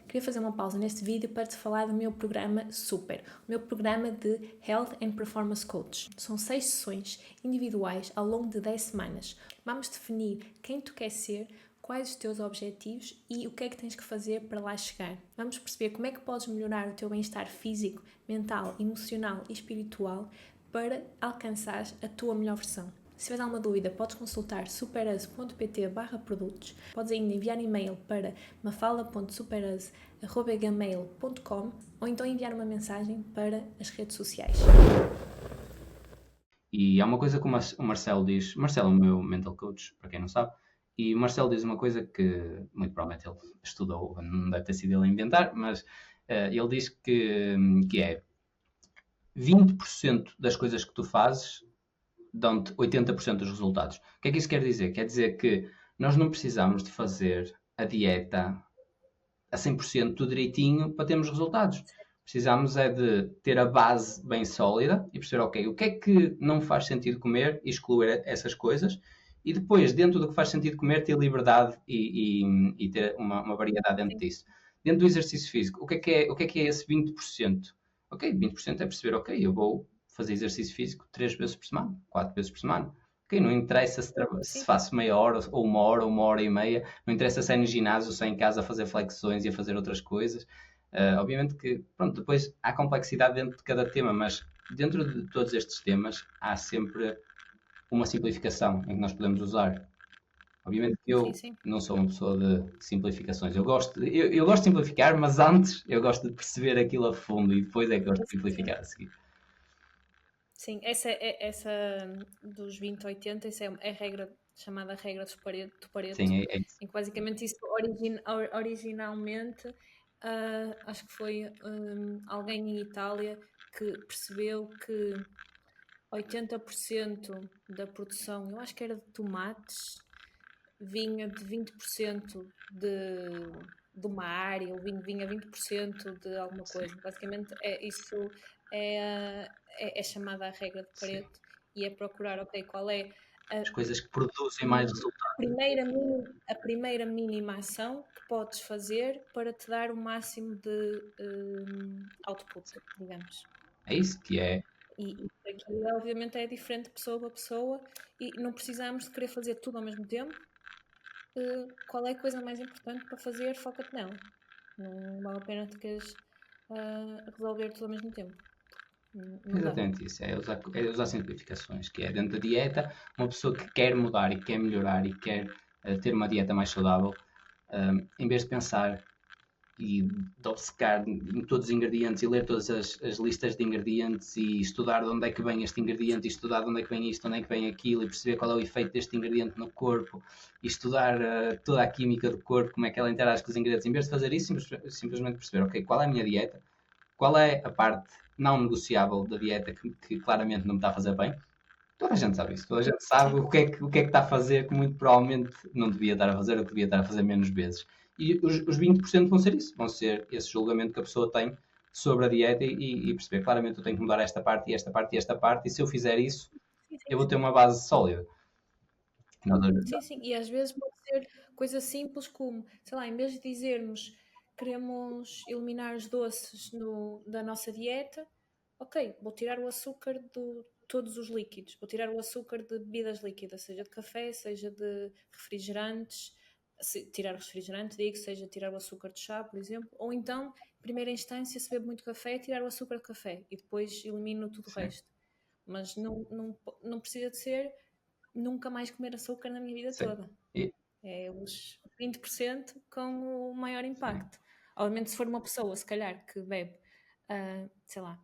Queria fazer uma pausa neste vídeo para te falar do meu programa Super, o meu programa de Health and Performance Coach. São 6 sessões individuais ao longo de 10 semanas. Vamos definir quem tu queres ser, quais os teus objetivos e o que é que tens que fazer para lá chegar. Vamos perceber como é que podes melhorar o teu bem-estar físico, mental, emocional e espiritual para alcançares a tua melhor versão. Se tiveres alguma dúvida, podes consultar superas.pt/produtos. Podes ainda enviar e-mail para mafala.superas@gmail.com ou então enviar uma mensagem para as redes sociais. E há uma coisa que o Marcelo diz. Marcelo é o meu mental coach, para quem não sabe. E o Marcelo diz uma coisa que, muito provavelmente, ele estudou, não deve ter sido ele a inventar, mas ele diz que é 20% das coisas que tu fazes dão-te 80% dos resultados. O que é que isso quer dizer? Quer dizer que nós não precisamos de fazer a dieta a 100% tudo direitinho para termos resultados. Precisamos é de ter a base bem sólida e perceber, ok, o que é que não faz sentido comer e excluir essas coisas, e depois, dentro do que faz sentido comer, ter liberdade e ter uma variedade dentro disso. Dentro do exercício físico, o que é esse 20%? Ok, 20% é perceber, ok, eu vou fazer exercício físico 3 vezes por semana, 4 vezes por semana. Ok, não interessa se faço meia hora ou 1 hora e meia, não interessa se é no ginásio, se é em casa a fazer flexões e a fazer outras coisas. Obviamente que, pronto, depois há complexidade dentro de cada tema, mas dentro de todos estes temas há sempre uma simplificação em que nós podemos usar. Obviamente que eu não sou uma pessoa de simplificações. Eu gosto de simplificar, mas antes eu gosto de perceber aquilo a fundo e depois é que gosto de simplificar a seguir. Sim, essa dos 20-80, essa é a regra chamada regra do Pareto. Sim, é isso. Em que basicamente isso originalmente acho que foi alguém em Itália que percebeu que 80% da produção, eu acho que era de tomates, vinha de 20% de uma área, ou vinha 20% de alguma coisa. Sim. Basicamente isso é chamada a regra de Pareto. Sim. E é procurar, ok, qual é as coisas que produzem mais resultados. A primeira mínima ação que podes fazer para te dar o máximo de output, digamos. É isso que é. E aqui, obviamente, é diferente de pessoa para pessoa e não precisamos de querer fazer tudo ao mesmo tempo. Qual é a coisa mais importante para fazer? Foca-te nela. Não vale a pena te queres resolver tudo ao mesmo tempo. Não exatamente isso, é usar simplificações, que é dentro da dieta, uma pessoa que quer mudar e quer melhorar e quer ter uma dieta mais saudável, em vez de pensar e de obcecar em todos os ingredientes e ler todas as listas de ingredientes e estudar de onde é que vem este ingrediente e estudar de onde é que vem isto, onde é que vem aquilo e perceber qual é o efeito deste ingrediente no corpo e estudar toda a química do corpo, como é que ela interage com os ingredientes, em vez de fazer isso, simplesmente perceber, ok, qual é a minha dieta, qual é a parte não negociável da dieta que claramente não me está a fazer bem. Toda a gente sabe isso, toda a gente sabe o que é que está a fazer que muito provavelmente não devia estar a fazer ou que devia estar a fazer menos vezes. E os 20% vão ser isso, vão ser esse julgamento que a pessoa tem sobre a dieta e perceber claramente eu tenho que mudar esta parte e esta parte e esta parte, e se eu fizer isso, eu vou ter uma base sólida. Sim, e às vezes pode ser coisas simples como, sei lá, em vez de dizermos queremos eliminar os doces da nossa dieta, ok, vou tirar o açúcar de todos os líquidos, vou tirar o açúcar de bebidas líquidas, seja de café, seja de refrigerantes, tirar o refrigerante, seja tirar o açúcar de chá, por exemplo, ou então, em primeira instância, se bebe muito café, tirar o açúcar de café e depois elimino tudo o resto. Mas não precisa de ser nunca mais comer açúcar na minha vida toda. É os 20% com o maior impacto. Obviamente, se for uma pessoa, se calhar, que bebe, sei lá,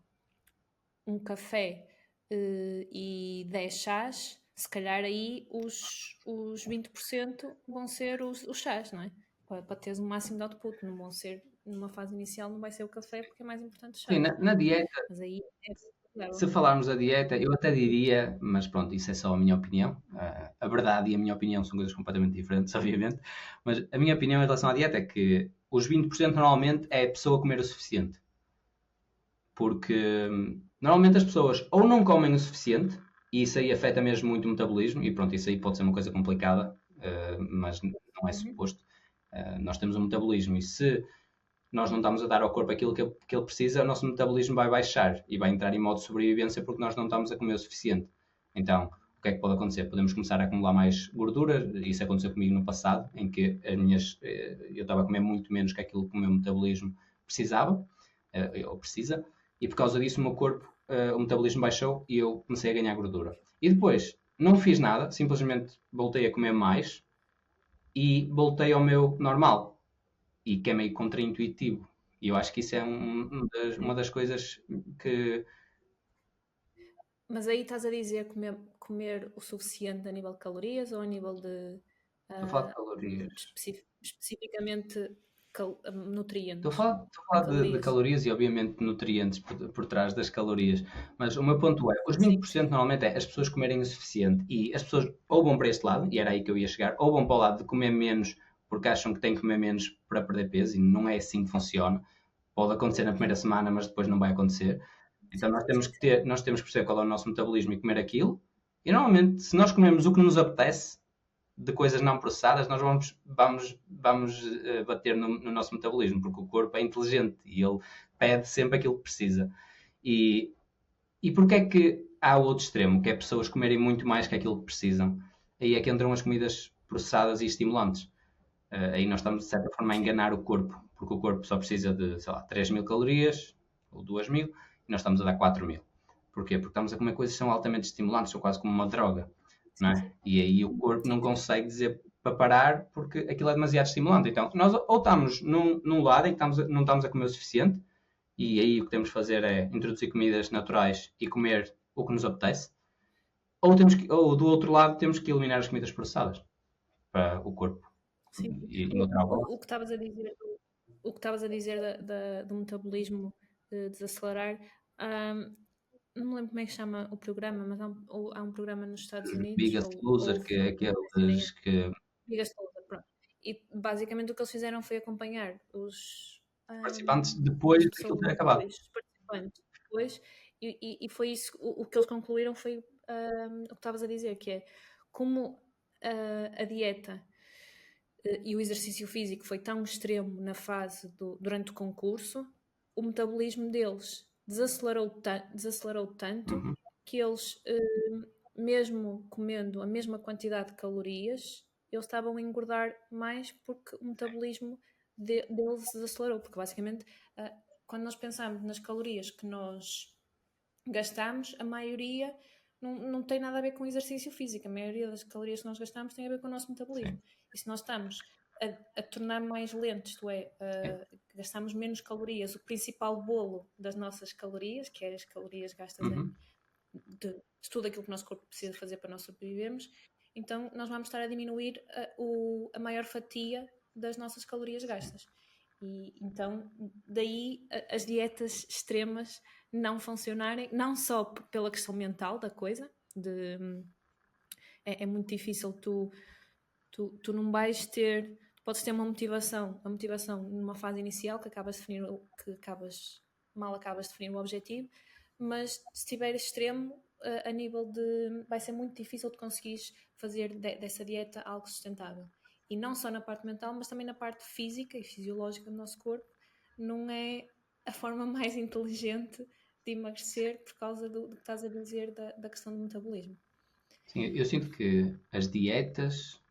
um café e 10 chás, se calhar aí os 20% vão ser os chás, não é? Para teres o máximo de output, não vão ser, numa fase inicial, não vai ser o café porque é mais importante o chá. Sim, na dieta, mas aí se falarmos da dieta, eu até diria, mas pronto, isso é só a minha opinião, a verdade e a minha opinião são coisas completamente diferentes, obviamente, mas a minha opinião em relação à dieta é que os 20% normalmente é a pessoa comer o suficiente, porque Normalmente as pessoas ou não comem o suficiente, e isso aí afeta mesmo muito o metabolismo, e pronto, isso aí pode ser uma coisa complicada, mas não é suposto. Nós temos um metabolismo, e se nós não estamos a dar ao corpo aquilo que ele precisa, o nosso metabolismo vai baixar e vai entrar em modo de sobrevivência porque nós não estamos a comer o suficiente. Então, o que é que pode acontecer? Podemos começar a acumular mais gordura. Isso aconteceu comigo no passado, em que eu estava a comer muito menos que aquilo que o meu metabolismo precisava, ou precisa, e por causa disso o meu corpo, o metabolismo baixou e eu comecei a ganhar gordura. E depois, não fiz nada, simplesmente voltei a comer mais e voltei ao meu normal. E que é meio contraintuitivo. E eu acho que isso é uma das coisas que... Mas aí estás a dizer comer o suficiente a nível de calorias ou a nível de Estou a falar de calorias. especificamente nutrientes? Estou a falar de calorias e obviamente de nutrientes por trás das calorias. Mas o meu ponto é, os 20% normalmente é as pessoas comerem o suficiente e as pessoas ou vão para este lado, e era aí que eu ia chegar, ou vão para o lado de comer menos porque acham que têm que comer menos para perder peso, e não é assim que funciona. Pode acontecer na primeira semana, mas depois não vai acontecer. Então nós temos que perceber qual é o nosso metabolismo e comer aquilo. E normalmente, se nós comemos o que nos apetece, de coisas não processadas, nós vamos bater no nosso metabolismo, porque o corpo é inteligente e ele pede sempre aquilo que precisa. E porquê é que há o outro extremo, que é pessoas comerem muito mais que aquilo que precisam? Aí é que entram as comidas processadas e estimulantes. Aí nós estamos, de certa forma, a enganar o corpo, porque o corpo só precisa de, sei lá, 3.000 calorias, ou 2.000, e nós estamos a dar 4.000. Porquê? Porque estamos a comer coisas que são altamente estimulantes, são quase como uma droga, não é? E aí o corpo não consegue dizer para parar, porque aquilo é demasiado estimulante. Então, nós ou estamos num lado em que não estamos a comer o suficiente, e aí o que temos de fazer é introduzir comidas naturais e comer o que nos apetece, ou do outro lado temos que eliminar as comidas processadas para o corpo. Sim. O que estavas a dizer do metabolismo desacelerar, não me lembro como é que chama o programa, mas há um programa nos Estados Unidos. Biggest Loser, que é aqueles que... Biggest Loser, pronto. E basicamente o que eles fizeram foi acompanhar os participantes depois daquilo ter acabado. Os participantes depois, e foi isso, o que eles concluíram foi o que estavas a dizer, que é como a dieta e o exercício físico foi tão extremo na fase durante o concurso, o metabolismo deles desacelerou tanto que eles, mesmo comendo a mesma quantidade de calorias, eles estavam a engordar mais porque o metabolismo deles desacelerou, porque basicamente quando nós pensamos nas calorias que nós gastamos, a maioria não tem nada a ver com exercício físico. A maioria das calorias que nós gastamos tem a ver com o nosso metabolismo. Sim. E se nós estamos a tornar mais lentos, isto é, gastamos menos calorias, o principal bolo das nossas calorias, que é as calorias gastas de tudo aquilo que o nosso corpo precisa fazer para nós sobrevivermos, então nós vamos estar a diminuir a maior fatia das nossas calorias gastas. E então daí as dietas extremas não funcionarem, não só pela questão mental da coisa, é muito difícil tu não vais ter, podes ter uma motivação, a motivação numa fase inicial que mal acabas de definir o objetivo, mas se estiver extremo a nível vai ser muito difícil de conseguires fazer dessa dieta algo sustentável. E não só na parte mental, mas também na parte física e fisiológica do nosso corpo, não é a forma mais inteligente de emagrecer por causa do que estás a dizer da questão do metabolismo. Sim, eu sinto que as dietas,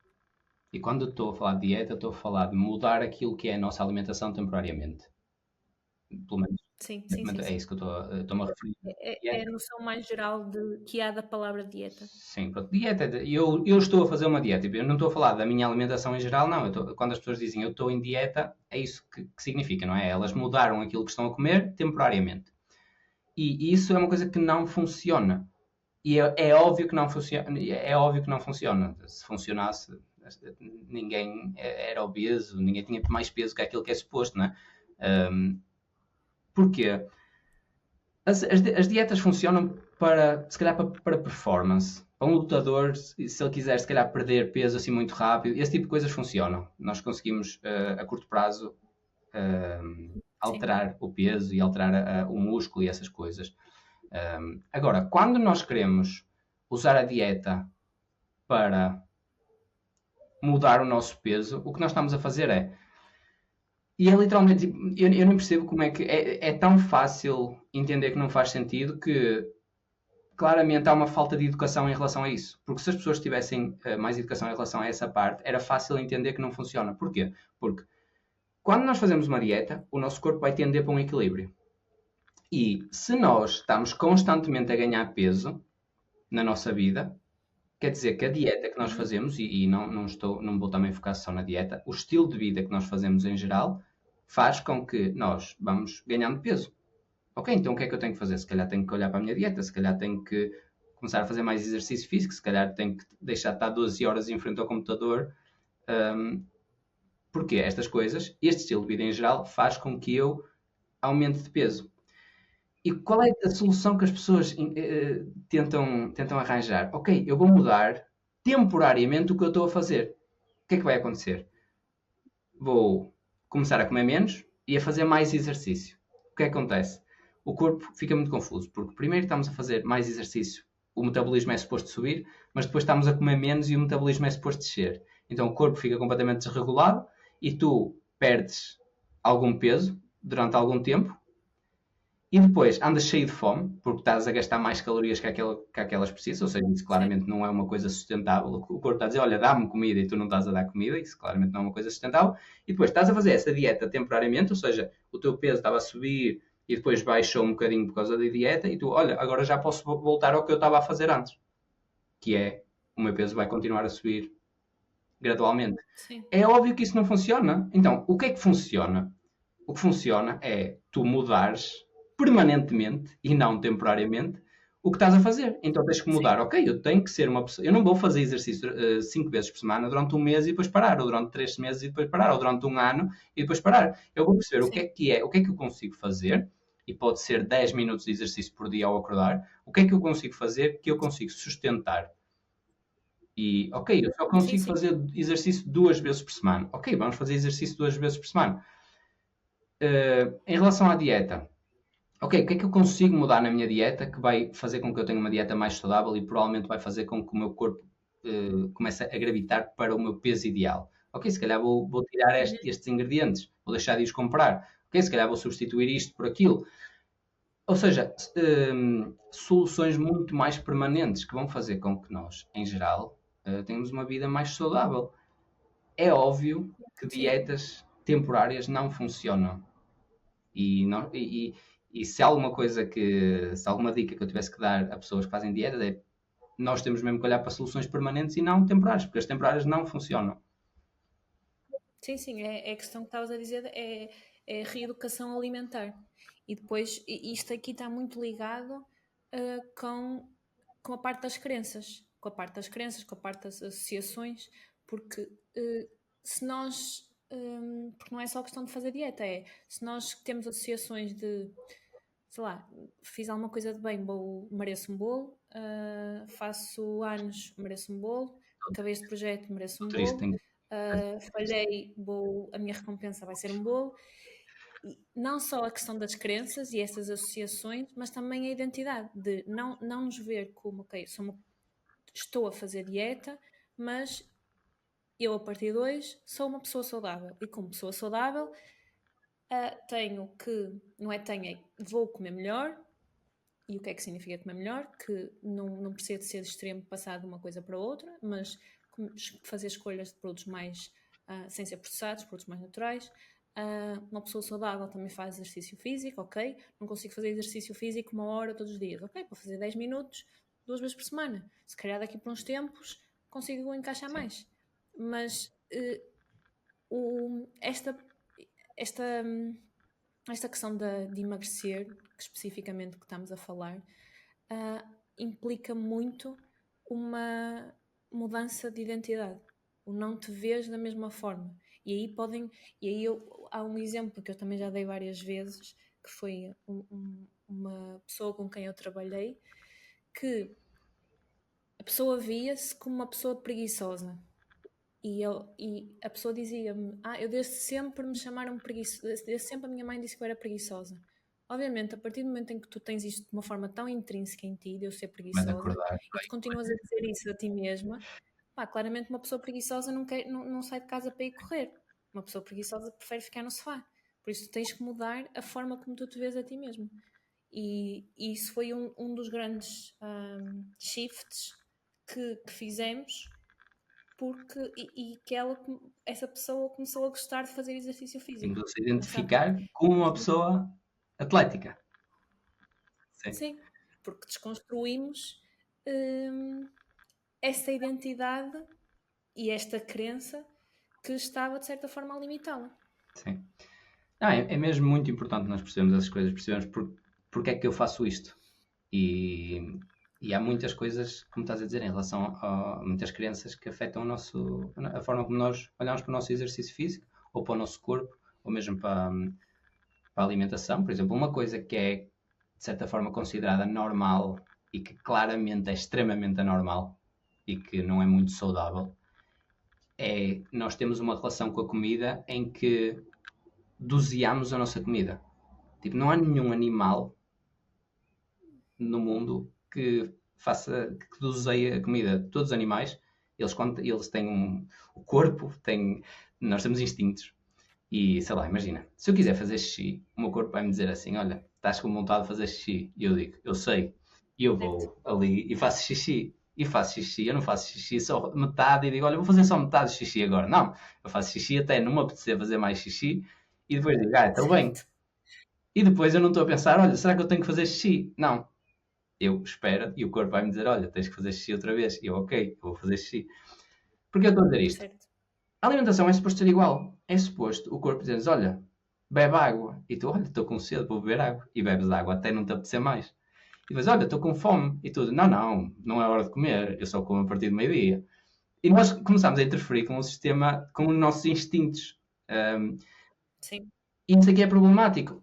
e quando estou a falar de dieta, estou a falar de mudar aquilo que é a nossa alimentação temporariamente. Pelo menos. Sim. É isso que eu estou-me a referir. É a noção mais geral que há da palavra dieta. Sim, pronto. Dieta, eu estou a fazer uma dieta. Eu não estou a falar da minha alimentação em geral, não. Quando as pessoas dizem eu estou em dieta, é isso que significa, não é? Elas mudaram aquilo que estão a comer temporariamente. E isso é uma coisa que não funciona. E é óbvio que não funciona. É óbvio que não funciona. Se funcionasse, ninguém era obeso, ninguém tinha mais peso que aquilo que é suposto, não é? Porquê? As dietas funcionam se calhar para performance. Para um lutador, se ele quiser se calhar perder peso assim muito rápido, esse tipo de coisas funcionam. Nós conseguimos a curto prazo alterar o peso e alterar o músculo e essas coisas. Agora, quando nós queremos usar a dieta para mudar o nosso peso, o que nós estamos a fazer é... E é literalmente... Eu não percebo como é que... É tão fácil entender que não faz sentido que... Claramente há uma falta de educação em relação a isso. Porque se as pessoas tivessem mais educação em relação a essa parte, era fácil entender que não funciona. Porquê? Porque quando nós fazemos uma dieta, o nosso corpo vai tender para um equilíbrio. E se nós estamos constantemente a ganhar peso na nossa vida, quer dizer que a dieta que nós fazemos, e não vou também focar só na dieta, o estilo de vida que nós fazemos em geral, faz com que nós vamos ganhando peso. Ok, então o que é que eu tenho que fazer? Se calhar tenho que olhar para a minha dieta, se calhar tenho que começar a fazer mais exercício físico, se calhar tenho que deixar de estar 12 horas em frente ao computador. Porque estas coisas, este estilo de vida em geral, faz com que eu aumente de peso. E qual é a solução que as pessoas tentam arranjar? Ok, eu vou mudar temporariamente o que eu estou a fazer. O que é que vai acontecer? Vou começar a comer menos e a fazer mais exercício. O que é que acontece? O corpo fica muito confuso, porque primeiro estamos a fazer mais exercício, o metabolismo é suposto subir, mas depois estamos a comer menos e o metabolismo é suposto descer. Então o corpo fica completamente desregulado e tu perdes algum peso durante algum tempo e depois andas cheio de fome, porque estás a gastar mais calorias que aquelas precisas, ou seja, isso claramente não é uma coisa sustentável. O corpo está a dizer, olha, dá-me comida e tu não estás a dar comida, isso claramente não é uma coisa sustentável. E depois estás a fazer essa dieta temporariamente, ou seja, o teu peso estava a subir e depois baixou um bocadinho por causa da dieta e tu, olha, agora já posso voltar ao que eu estava a fazer antes, que é, o meu peso vai continuar a subir gradualmente. Sim. É óbvio que isso não funciona. Então, o que é que funciona? O que funciona é tu mudares permanentemente e não temporariamente o que estás a fazer. Então tens que mudar. Sim. Ok, eu tenho que ser uma pessoa. Eu não vou fazer exercício 5 vezes por semana durante um mês e depois parar, ou durante 3 meses e depois parar, ou durante um ano e depois parar. Eu vou perceber o que é que eu consigo fazer, e pode ser 10 minutos de exercício por dia ao acordar. O que é que eu consigo fazer que eu consigo sustentar? E, ok, eu só consigo fazer exercício 2 vezes por semana. Ok, vamos fazer exercício 2 vezes por semana. Em relação à dieta, ok, o que é que eu consigo mudar na minha dieta que vai fazer com que eu tenha uma dieta mais saudável e provavelmente vai fazer com que o meu corpo comece a gravitar para o meu peso ideal? Ok, se calhar vou tirar estes ingredientes, vou deixar de os comprar. Ok, se calhar vou substituir isto por aquilo. Ou seja, soluções muito mais permanentes que vão fazer com que nós, em geral, tenhamos uma vida mais saudável. É óbvio que dietas temporárias não funcionam. E se há alguma coisa se há alguma dica que eu tivesse que dar a pessoas que fazem dieta é nós temos mesmo que olhar para soluções permanentes e não temporárias, porque as temporárias não funcionam. Sim, é a questão que estavas a dizer, é reeducação alimentar. E depois, isto aqui está muito ligado com a parte das crenças, com a parte das associações, porque se nós... porque não é só questão de fazer dieta, se nós temos associações de, sei lá, fiz alguma coisa de bem, mereço um bolo, faço anos, mereço um bolo, acabei este projeto, mereço um bolo, falhei, a minha recompensa vai ser um bolo. E não só a questão das crenças e essas associações, mas também a identidade, de não nos ver como, ok, estou a fazer dieta, mas eu a partir de hoje sou uma pessoa saudável, e como pessoa saudável tenho que, não é vou comer melhor. E o que é que significa comer melhor? Que não precisa de ser extremo passar de uma coisa para outra, mas fazer escolhas de produtos mais sem ser processados, produtos mais naturais. Uma pessoa saudável também faz exercício físico, ok? Não consigo fazer exercício físico 1 hora todos os dias, ok? Vou fazer 10 minutos 2 vezes por semana. Se calhar daqui por uns tempos consigo encaixar mais. Mas esta questão de emagrecer, que especificamente que estamos a falar, implica muito uma mudança de identidade. O não te vês da mesma forma. E aí há um exemplo que eu também já dei várias vezes, que foi uma pessoa com quem eu trabalhei, que a pessoa via-se como uma pessoa preguiçosa. E a pessoa dizia-me, eu desde sempre me chamaram preguiçosa, desde sempre a minha mãe disse que eu era preguiçosa. Obviamente, a partir do momento em que tu tens isto de uma forma tão intrínseca em ti, de eu ser Mas preguiçosa, acordar, e tu continuas a dizer isso a ti mesma, pá, claramente uma pessoa preguiçosa não sai de casa para ir correr. Uma pessoa preguiçosa prefere ficar no sofá. Por isso tu tens que mudar a forma como tu te vês a ti mesmo. E isso foi um dos grandes shifts que fizemos, porque e que essa pessoa começou a gostar de fazer exercício físico. inclusive identificar como uma pessoa atlética. Sim. Sim, porque desconstruímos essa identidade e esta crença que estava de certa forma a limitá-la. Sim. É mesmo muito importante nós percebermos essas coisas, percebemos porque é que eu faço isto. E há muitas coisas, como estás a dizer, em relação a muitas crenças que afetam a forma como nós olhamos para o nosso exercício físico, ou para o nosso corpo, ou mesmo para a alimentação. Por exemplo, uma coisa que é, de certa forma, considerada normal e que claramente é extremamente anormal e que não é muito saudável, é nós temos uma relação com a comida em que doseamos a nossa comida. Tipo, não há nenhum animal no mundo que doseie a comida. Todos os animais, eles têm o corpo, nós temos instintos. E, sei lá, imagina, se eu quiser fazer xixi, o meu corpo vai-me dizer assim, olha, estás com vontade de fazer xixi. E eu digo, eu sei. E eu vou ali e faço xixi. E faço xixi, eu não faço xixi só metade e digo, olha, vou fazer só metade de xixi agora. Não, eu faço xixi até não me apetecer fazer mais xixi e depois digo, estou bem. E depois eu não estou a pensar, olha, será que eu tenho que fazer xixi? Não. Eu espero e o corpo vai-me dizer, olha, tens que fazer xixi outra vez. E eu, ok, eu vou fazer xixi. Porquê eu estou a dizer isto? Certo. A alimentação é suposto ser igual. É suposto o corpo dizer, olha, bebe água. E tu, olha, estou com sede, vou beber água. E bebes água até não te apetecer mais. E depois, olha, estou com fome. E tu, não é hora de comer. Eu só como a partir do meio-dia. E nós começamos a interferir com o sistema, com os nossos instintos. Sim. E isso aqui é problemático.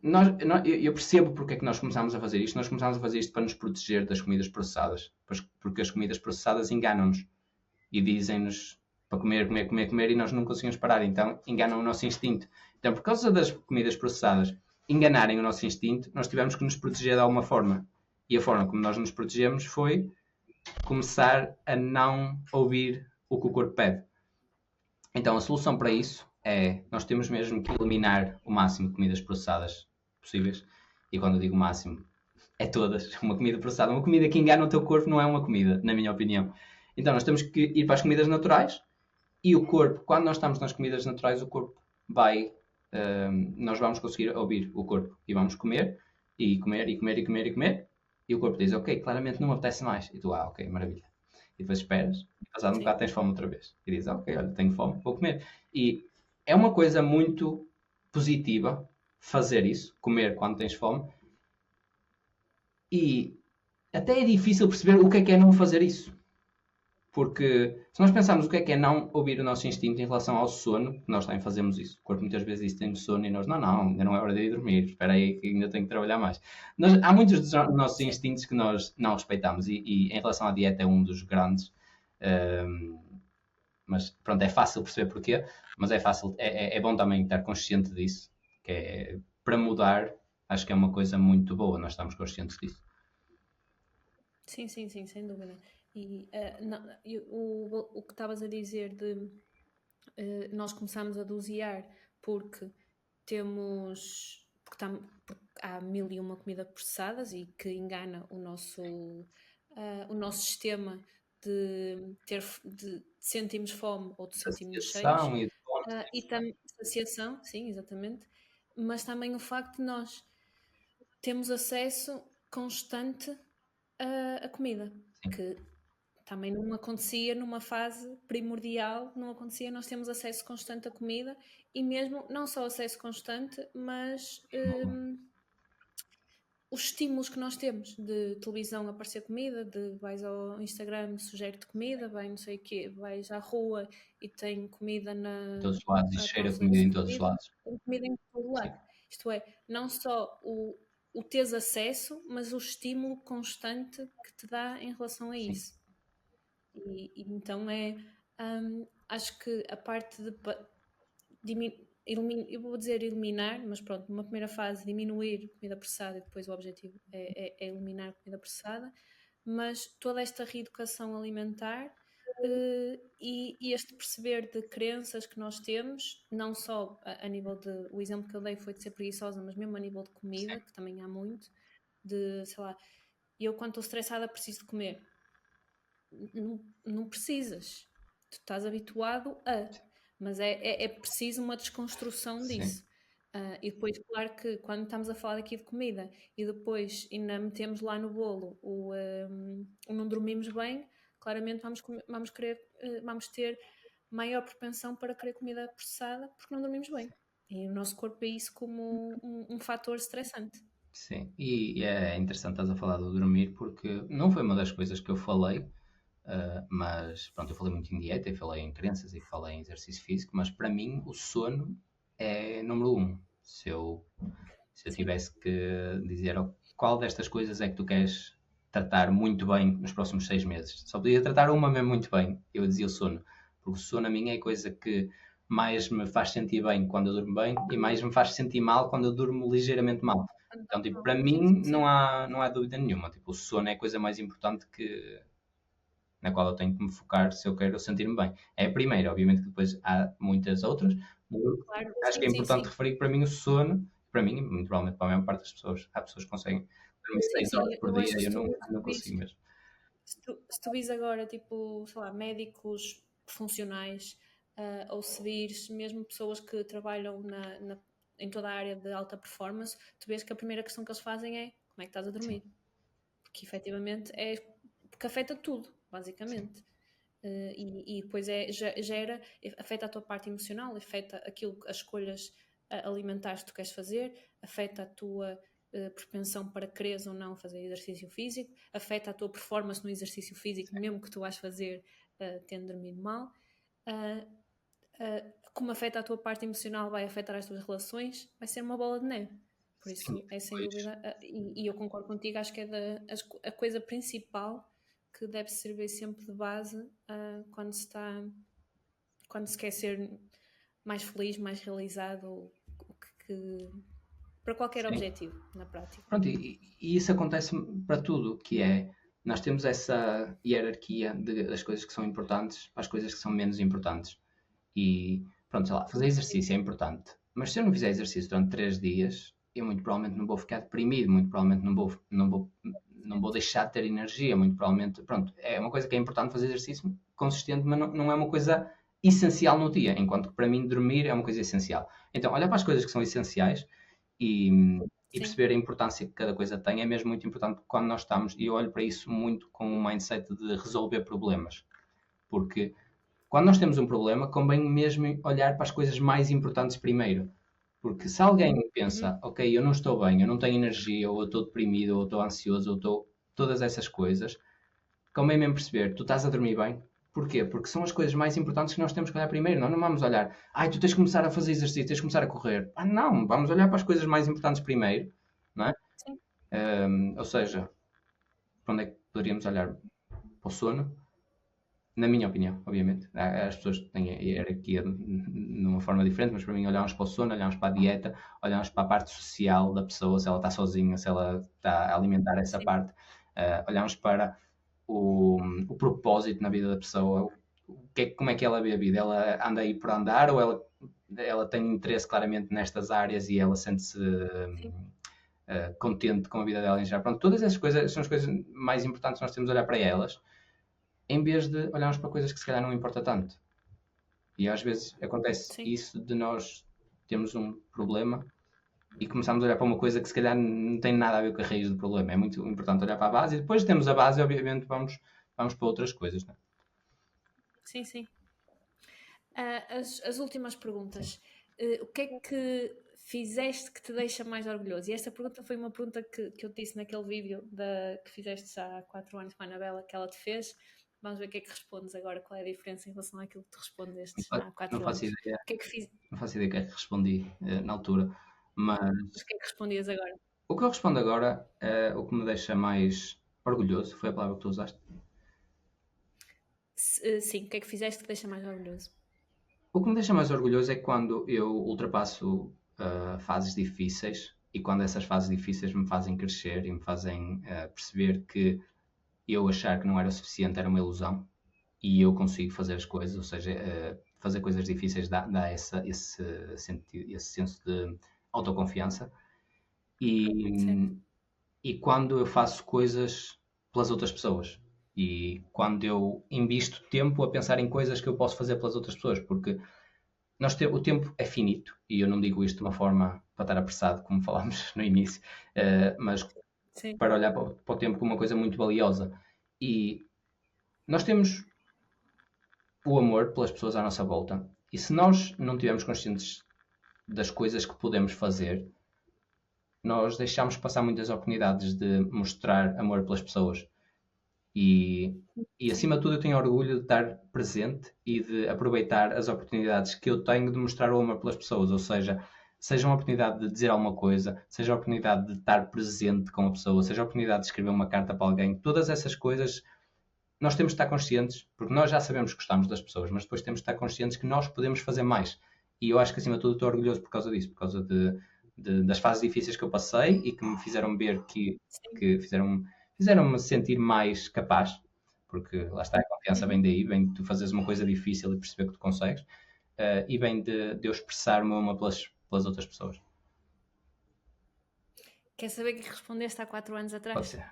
Eu percebo porque é que nós começámos a fazer isto. Nós começámos a fazer isto para nos proteger das comidas processadas. Porque as comidas processadas enganam-nos. E dizem-nos para comer, e nós não conseguimos parar. Então enganam o nosso instinto. Então, por causa das comidas processadas enganarem o nosso instinto, nós tivemos que nos proteger de alguma forma. E a forma como nós nos protegemos foi começar a não ouvir o que o corpo pede. Então a solução para isso é, nós temos mesmo que eliminar o máximo de comidas processadas possíveis. E quando eu digo máximo, é todas. Uma comida processada, uma comida que engana o teu corpo não é uma comida, na minha opinião. Então nós temos que ir para as comidas naturais e o corpo, quando nós estamos nas comidas naturais, o corpo nós vamos conseguir ouvir o corpo e vamos comer e comer e comer e comer e comer e o corpo diz, ok, claramente não me apetece mais. E tu, ok, maravilha. E depois esperas e passado um bocado tens fome outra vez. E dizes, ok, olha, tenho fome, vou comer. E é uma coisa muito positiva fazer isso, comer quando tens fome. E até é difícil perceber o que é não fazer isso. Porque se nós pensarmos o que é não ouvir o nosso instinto em relação ao sono, nós também fazemos isso. O corpo muitas vezes diz que tem sono e nós, não, ainda não é hora de ir dormir, espera aí que ainda tenho que trabalhar mais. Há muitos dos nossos instintos que nós não respeitamos e em relação à dieta é um dos grandes. Mas pronto, é fácil perceber porquê, mas é fácil, é bom também estar consciente disso, que é, para mudar, acho que é uma coisa muito boa, nós estamos conscientes disso. Sim, sem dúvida. E o que estavas a dizer de nós começamos a dosear porque porque há 1001 comidas processadas e que engana o nosso sistema de sentirmos fome ou de sentirmos cheios. E saciação, sim, exatamente. Mas também o facto de nós temos acesso constante a comida, Sim. que também não acontecia numa fase primordial, não acontecia, nós temos acesso constante à comida e mesmo, não só acesso constante, mas os estímulos que nós temos de televisão aparecer comida, de vais ao Instagram, sugere-te comida, vai não sei o quê, vais à rua e tem comida em todos os lados e cheira comida em todos os lados. Tem comida em todo lado. Sim. Isto é, não só o teres acesso, mas o estímulo constante que te dá em relação a isso. E então acho que a parte de eu vou dizer eliminar, mas pronto, numa primeira fase diminuir comida processada e depois o objetivo é eliminar comida processada, mas toda esta reeducação alimentar e este perceber de crenças que nós temos, não só a nível de, o exemplo que eu dei foi de ser preguiçosa, mas mesmo a nível de comida, que também há muito, de, sei lá, eu quando estou estressada preciso de comer. Não precisas, tu estás habituado a, mas é preciso uma desconstrução disso. E depois, claro que quando estamos a falar aqui de comida e depois ainda metemos lá no bolo o não dormimos bem, claramente vamos ter maior propensão para querer comida processada porque não dormimos bem. E o nosso corpo vê isso como um fator estressante. Sim, e é interessante estás a falar do dormir porque não foi uma das coisas que eu falei, mas pronto, eu falei muito em dieta, e falei em crenças e falei em exercício físico, mas para mim o sono é número um. Se eu tivesse que dizer qual destas coisas é que tu queres tratar muito bem nos próximos 6 meses, só podia tratar uma mesmo muito bem, eu dizia o sono, porque o sono a mim é a coisa que mais me faz sentir bem quando eu durmo bem e mais me faz sentir mal quando eu durmo ligeiramente mal. Então, tipo, para mim não há dúvida nenhuma. Tipo, o sono é a coisa mais importante na qual eu tenho que me focar se eu quero sentir-me bem. É a primeira, obviamente que depois há muitas outras. Claro, Acho que é importante sim. referir que para mim o sono, para mim, muito provavelmente para a maior parte das pessoas, há pessoas que conseguem dormir 6 horas por Eu acho dia que e eu não consigo mesmo. se tu vis agora, tipo, sei lá, médicos funcionais, ou se vires mesmo pessoas que trabalham em toda a área de alta performance, tu vês que a primeira questão que eles fazem é como é que estás a dormir? Porque efetivamente porque afeta tudo, basicamente. E depois afeta a tua parte emocional, afeta as escolhas alimentares que tu queres fazer, afeta a tua propensão para quereres ou não fazer exercício físico, afeta a tua performance no exercício físico, mesmo que tu vais fazer tendo dormido mal. Como afeta a tua parte emocional, vai afetar as tuas relações, vai ser uma bola de neve. Por isso, Sim, é sem dúvida, e eu concordo contigo, acho que é a coisa principal que deve servir sempre de base quando se quer ser mais feliz, mais realizado, para qualquer sim. objetivo, na prática. Pronto, e isso acontece para tudo, que é, nós temos essa hierarquia das coisas que são importantes para as coisas que são menos importantes. E, pronto, sei lá, fazer exercício é importante, mas se eu não fizer exercício durante 3 dias, eu muito provavelmente não vou ficar deprimido, muito provavelmente não vou deixar de ter energia, muito provavelmente, pronto, é uma coisa que é importante fazer exercício consistente, mas não é uma coisa essencial no dia, enquanto que para mim dormir é uma coisa essencial. Então, olhar para as coisas que são essenciais e perceber a importância que cada coisa tem é mesmo muito importante quando nós estamos, e eu olho para isso muito com um mindset de resolver problemas, porque quando nós temos um problema, convém mesmo olhar para as coisas mais importantes primeiro. Porque se alguém pensa, ok, eu não estou bem, eu não tenho energia, ou eu estou deprimido, ou eu estou ansioso, ou estou todas essas coisas, convém mesmo perceber, tu estás a dormir bem? Porquê? Porque são as coisas mais importantes que nós temos que olhar primeiro. Nós não vamos olhar, tu tens de começar a fazer exercício, tens de começar a correr. Não, vamos olhar para as coisas mais importantes primeiro, não é? Sim. Ou seja, para onde é que poderíamos olhar? Para o sono, na minha opinião, obviamente. As pessoas têm a hierarquia de uma forma diferente, mas para mim olhamos para o sono, olhamos para a dieta, olhamos para a parte social da pessoa, se ela está sozinha, se ela está a alimentar essa parte, olhamos para o propósito na vida da pessoa, como é que ela vê a vida, ela anda aí por andar ou ela tem interesse claramente nestas áreas e ela sente-se contente com a vida dela em geral. Pronto, todas essas coisas são as coisas mais importantes que nós temos de olhar para elas, em vez de olharmos para coisas que se calhar não importa tanto. E às vezes acontece isso de nós termos um problema e começamos a olhar para uma coisa que se calhar não tem nada a ver com a raiz do problema. É muito importante olhar para a base e depois temos a base e obviamente vamos para outras coisas. Não é? Sim. As últimas perguntas. O que é que fizeste que te deixa mais orgulhoso? E esta pergunta foi uma pergunta que eu te disse naquele vídeo que fizeste há 4 anos com a Anabela, que ela te fez. Vamos ver o que é que respondes agora, qual é a diferença em relação àquilo que tu respondeste há 4 não faço anos. Ideia. O que é que fiz? Não faço ideia o que é que respondi na altura, mas o que é que respondias agora? O que eu respondo agora, o que me deixa mais orgulhoso, foi a palavra que tu usaste? Sim, o que é que fizeste que te deixa mais orgulhoso? O que me deixa mais orgulhoso é quando eu ultrapasso fases difíceis e quando essas fases difíceis me fazem crescer e me fazem perceber que eu achar que não era o suficiente era uma ilusão e eu consigo fazer as coisas, ou seja, fazer coisas difíceis dá esse senso de autoconfiança e quando eu faço coisas pelas outras pessoas e quando eu invisto tempo a pensar em coisas que eu posso fazer pelas outras pessoas, porque o tempo é finito e eu não digo isto de uma forma para estar apressado, como falámos no início, mas Sim. para olhar para o tempo como uma coisa muito valiosa. E nós temos o amor pelas pessoas à nossa volta e se nós não estivermos conscientes das coisas que podemos fazer, nós deixamos passar muitas oportunidades de mostrar amor pelas pessoas. E acima de tudo eu tenho orgulho de estar presente e de aproveitar as oportunidades que eu tenho de mostrar o amor pelas pessoas, ou seja uma oportunidade de dizer alguma coisa, seja a oportunidade de estar presente com a pessoa, seja a oportunidade de escrever uma carta para alguém, todas essas coisas nós temos de estar conscientes, porque nós já sabemos que gostamos das pessoas, mas depois temos de estar conscientes que nós podemos fazer mais. E eu acho que acima de tudo estou orgulhoso por causa disso, por causa das fases difíceis que eu passei e que me fizeram ver que fizeram-me sentir mais capaz, porque lá está, a confiança vem daí, vem de tu fazeres uma coisa difícil e perceber que tu consegues, e vem de eu expressar o meu amor pelas outras pessoas. Quer saber o que respondeste há 4 anos atrás? Pode ser.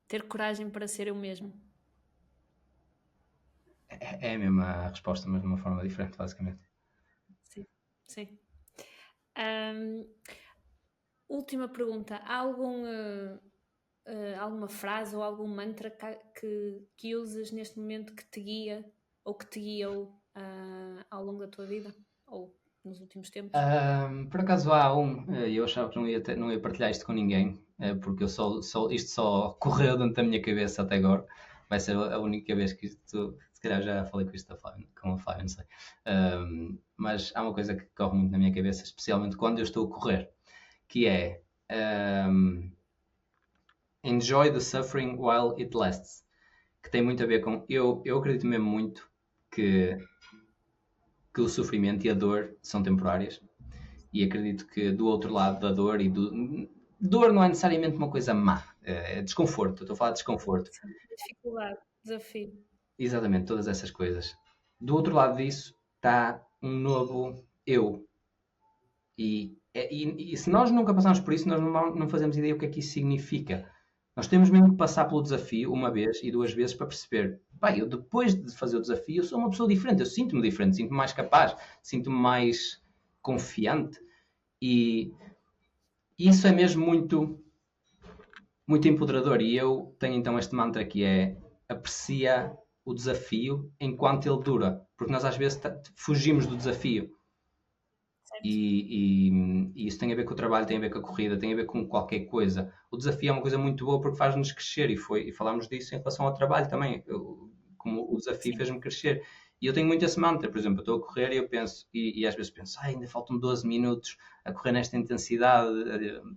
Ter coragem para ser eu mesmo. É a mesma resposta, mas de uma forma diferente, basicamente. Sim. Última pergunta. Há alguma frase ou algum mantra que uses neste momento que te guia ou que te guiou ao longo da tua vida ou nos últimos tempos? Por acaso há eu achava que não ia partilhar isto com ninguém, porque isto só correu dentro da minha cabeça até agora. Vai ser a única vez que isto, se calhar já falei com a Flávia, não sei. Mas há uma coisa que corre muito na minha cabeça, especialmente quando eu estou a correr, que é enjoy the suffering while it lasts, que tem muito a ver com, eu acredito mesmo muito que o sofrimento e a dor são temporárias e acredito que do outro lado da dor dor não é necessariamente uma coisa má, é desconforto, eu estou a falar de desconforto. Dificuldade, desafio. Exatamente, todas essas coisas. Do outro lado disso está um novo eu. E se nós nunca passamos por isso, nós não fazemos ideia o que é que isso significa. Nós temos mesmo que passar pelo desafio uma vez e 2 vezes para perceber, eu depois de fazer o desafio, eu sou uma pessoa diferente, eu sinto-me diferente, sinto-me mais capaz, sinto-me mais confiante. E isso é mesmo muito, muito empoderador. E eu tenho então este mantra que é: aprecia o desafio enquanto ele dura, porque nós às vezes fugimos do desafio. E isso tem a ver com o trabalho, tem a ver com a corrida, tem a ver com qualquer coisa. O desafio é uma coisa muito boa porque faz-nos crescer e falámos disso em relação ao trabalho também, como o desafio fez-me crescer. E eu tenho muito esse mantra, por exemplo, eu estou a correr e eu penso, e às vezes penso, ainda faltam 12 minutos a correr nesta intensidade,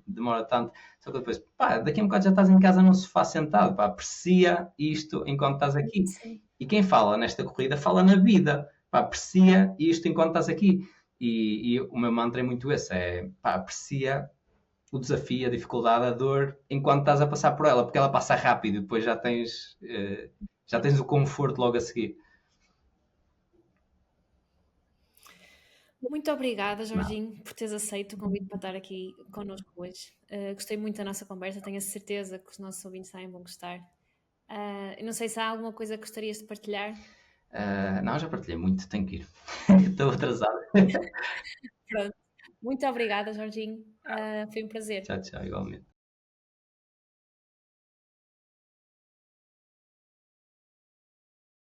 demora tanto. Só que depois, daqui a um bocado já estás em casa num sofá sentado, aprecia isto enquanto estás aqui. Sim. E quem fala nesta corrida fala na vida, aprecia isto enquanto estás aqui. E o meu mantra é muito esse, aprecia o desafio, a dificuldade, a dor, enquanto estás a passar por ela, porque ela passa rápido e depois já tens o conforto logo a seguir. Muito obrigada, Jorginho, por teres aceito o convite para estar aqui connosco hoje. Gostei muito da nossa conversa, tenho a certeza que os nossos ouvintes também vão gostar. Não sei se há alguma coisa que gostarias de partilhar. Não, já partilhei muito, tenho que ir. Estou atrasado. Pronto. Muito obrigada, Jorginho. Foi um prazer. Tchau, igualmente.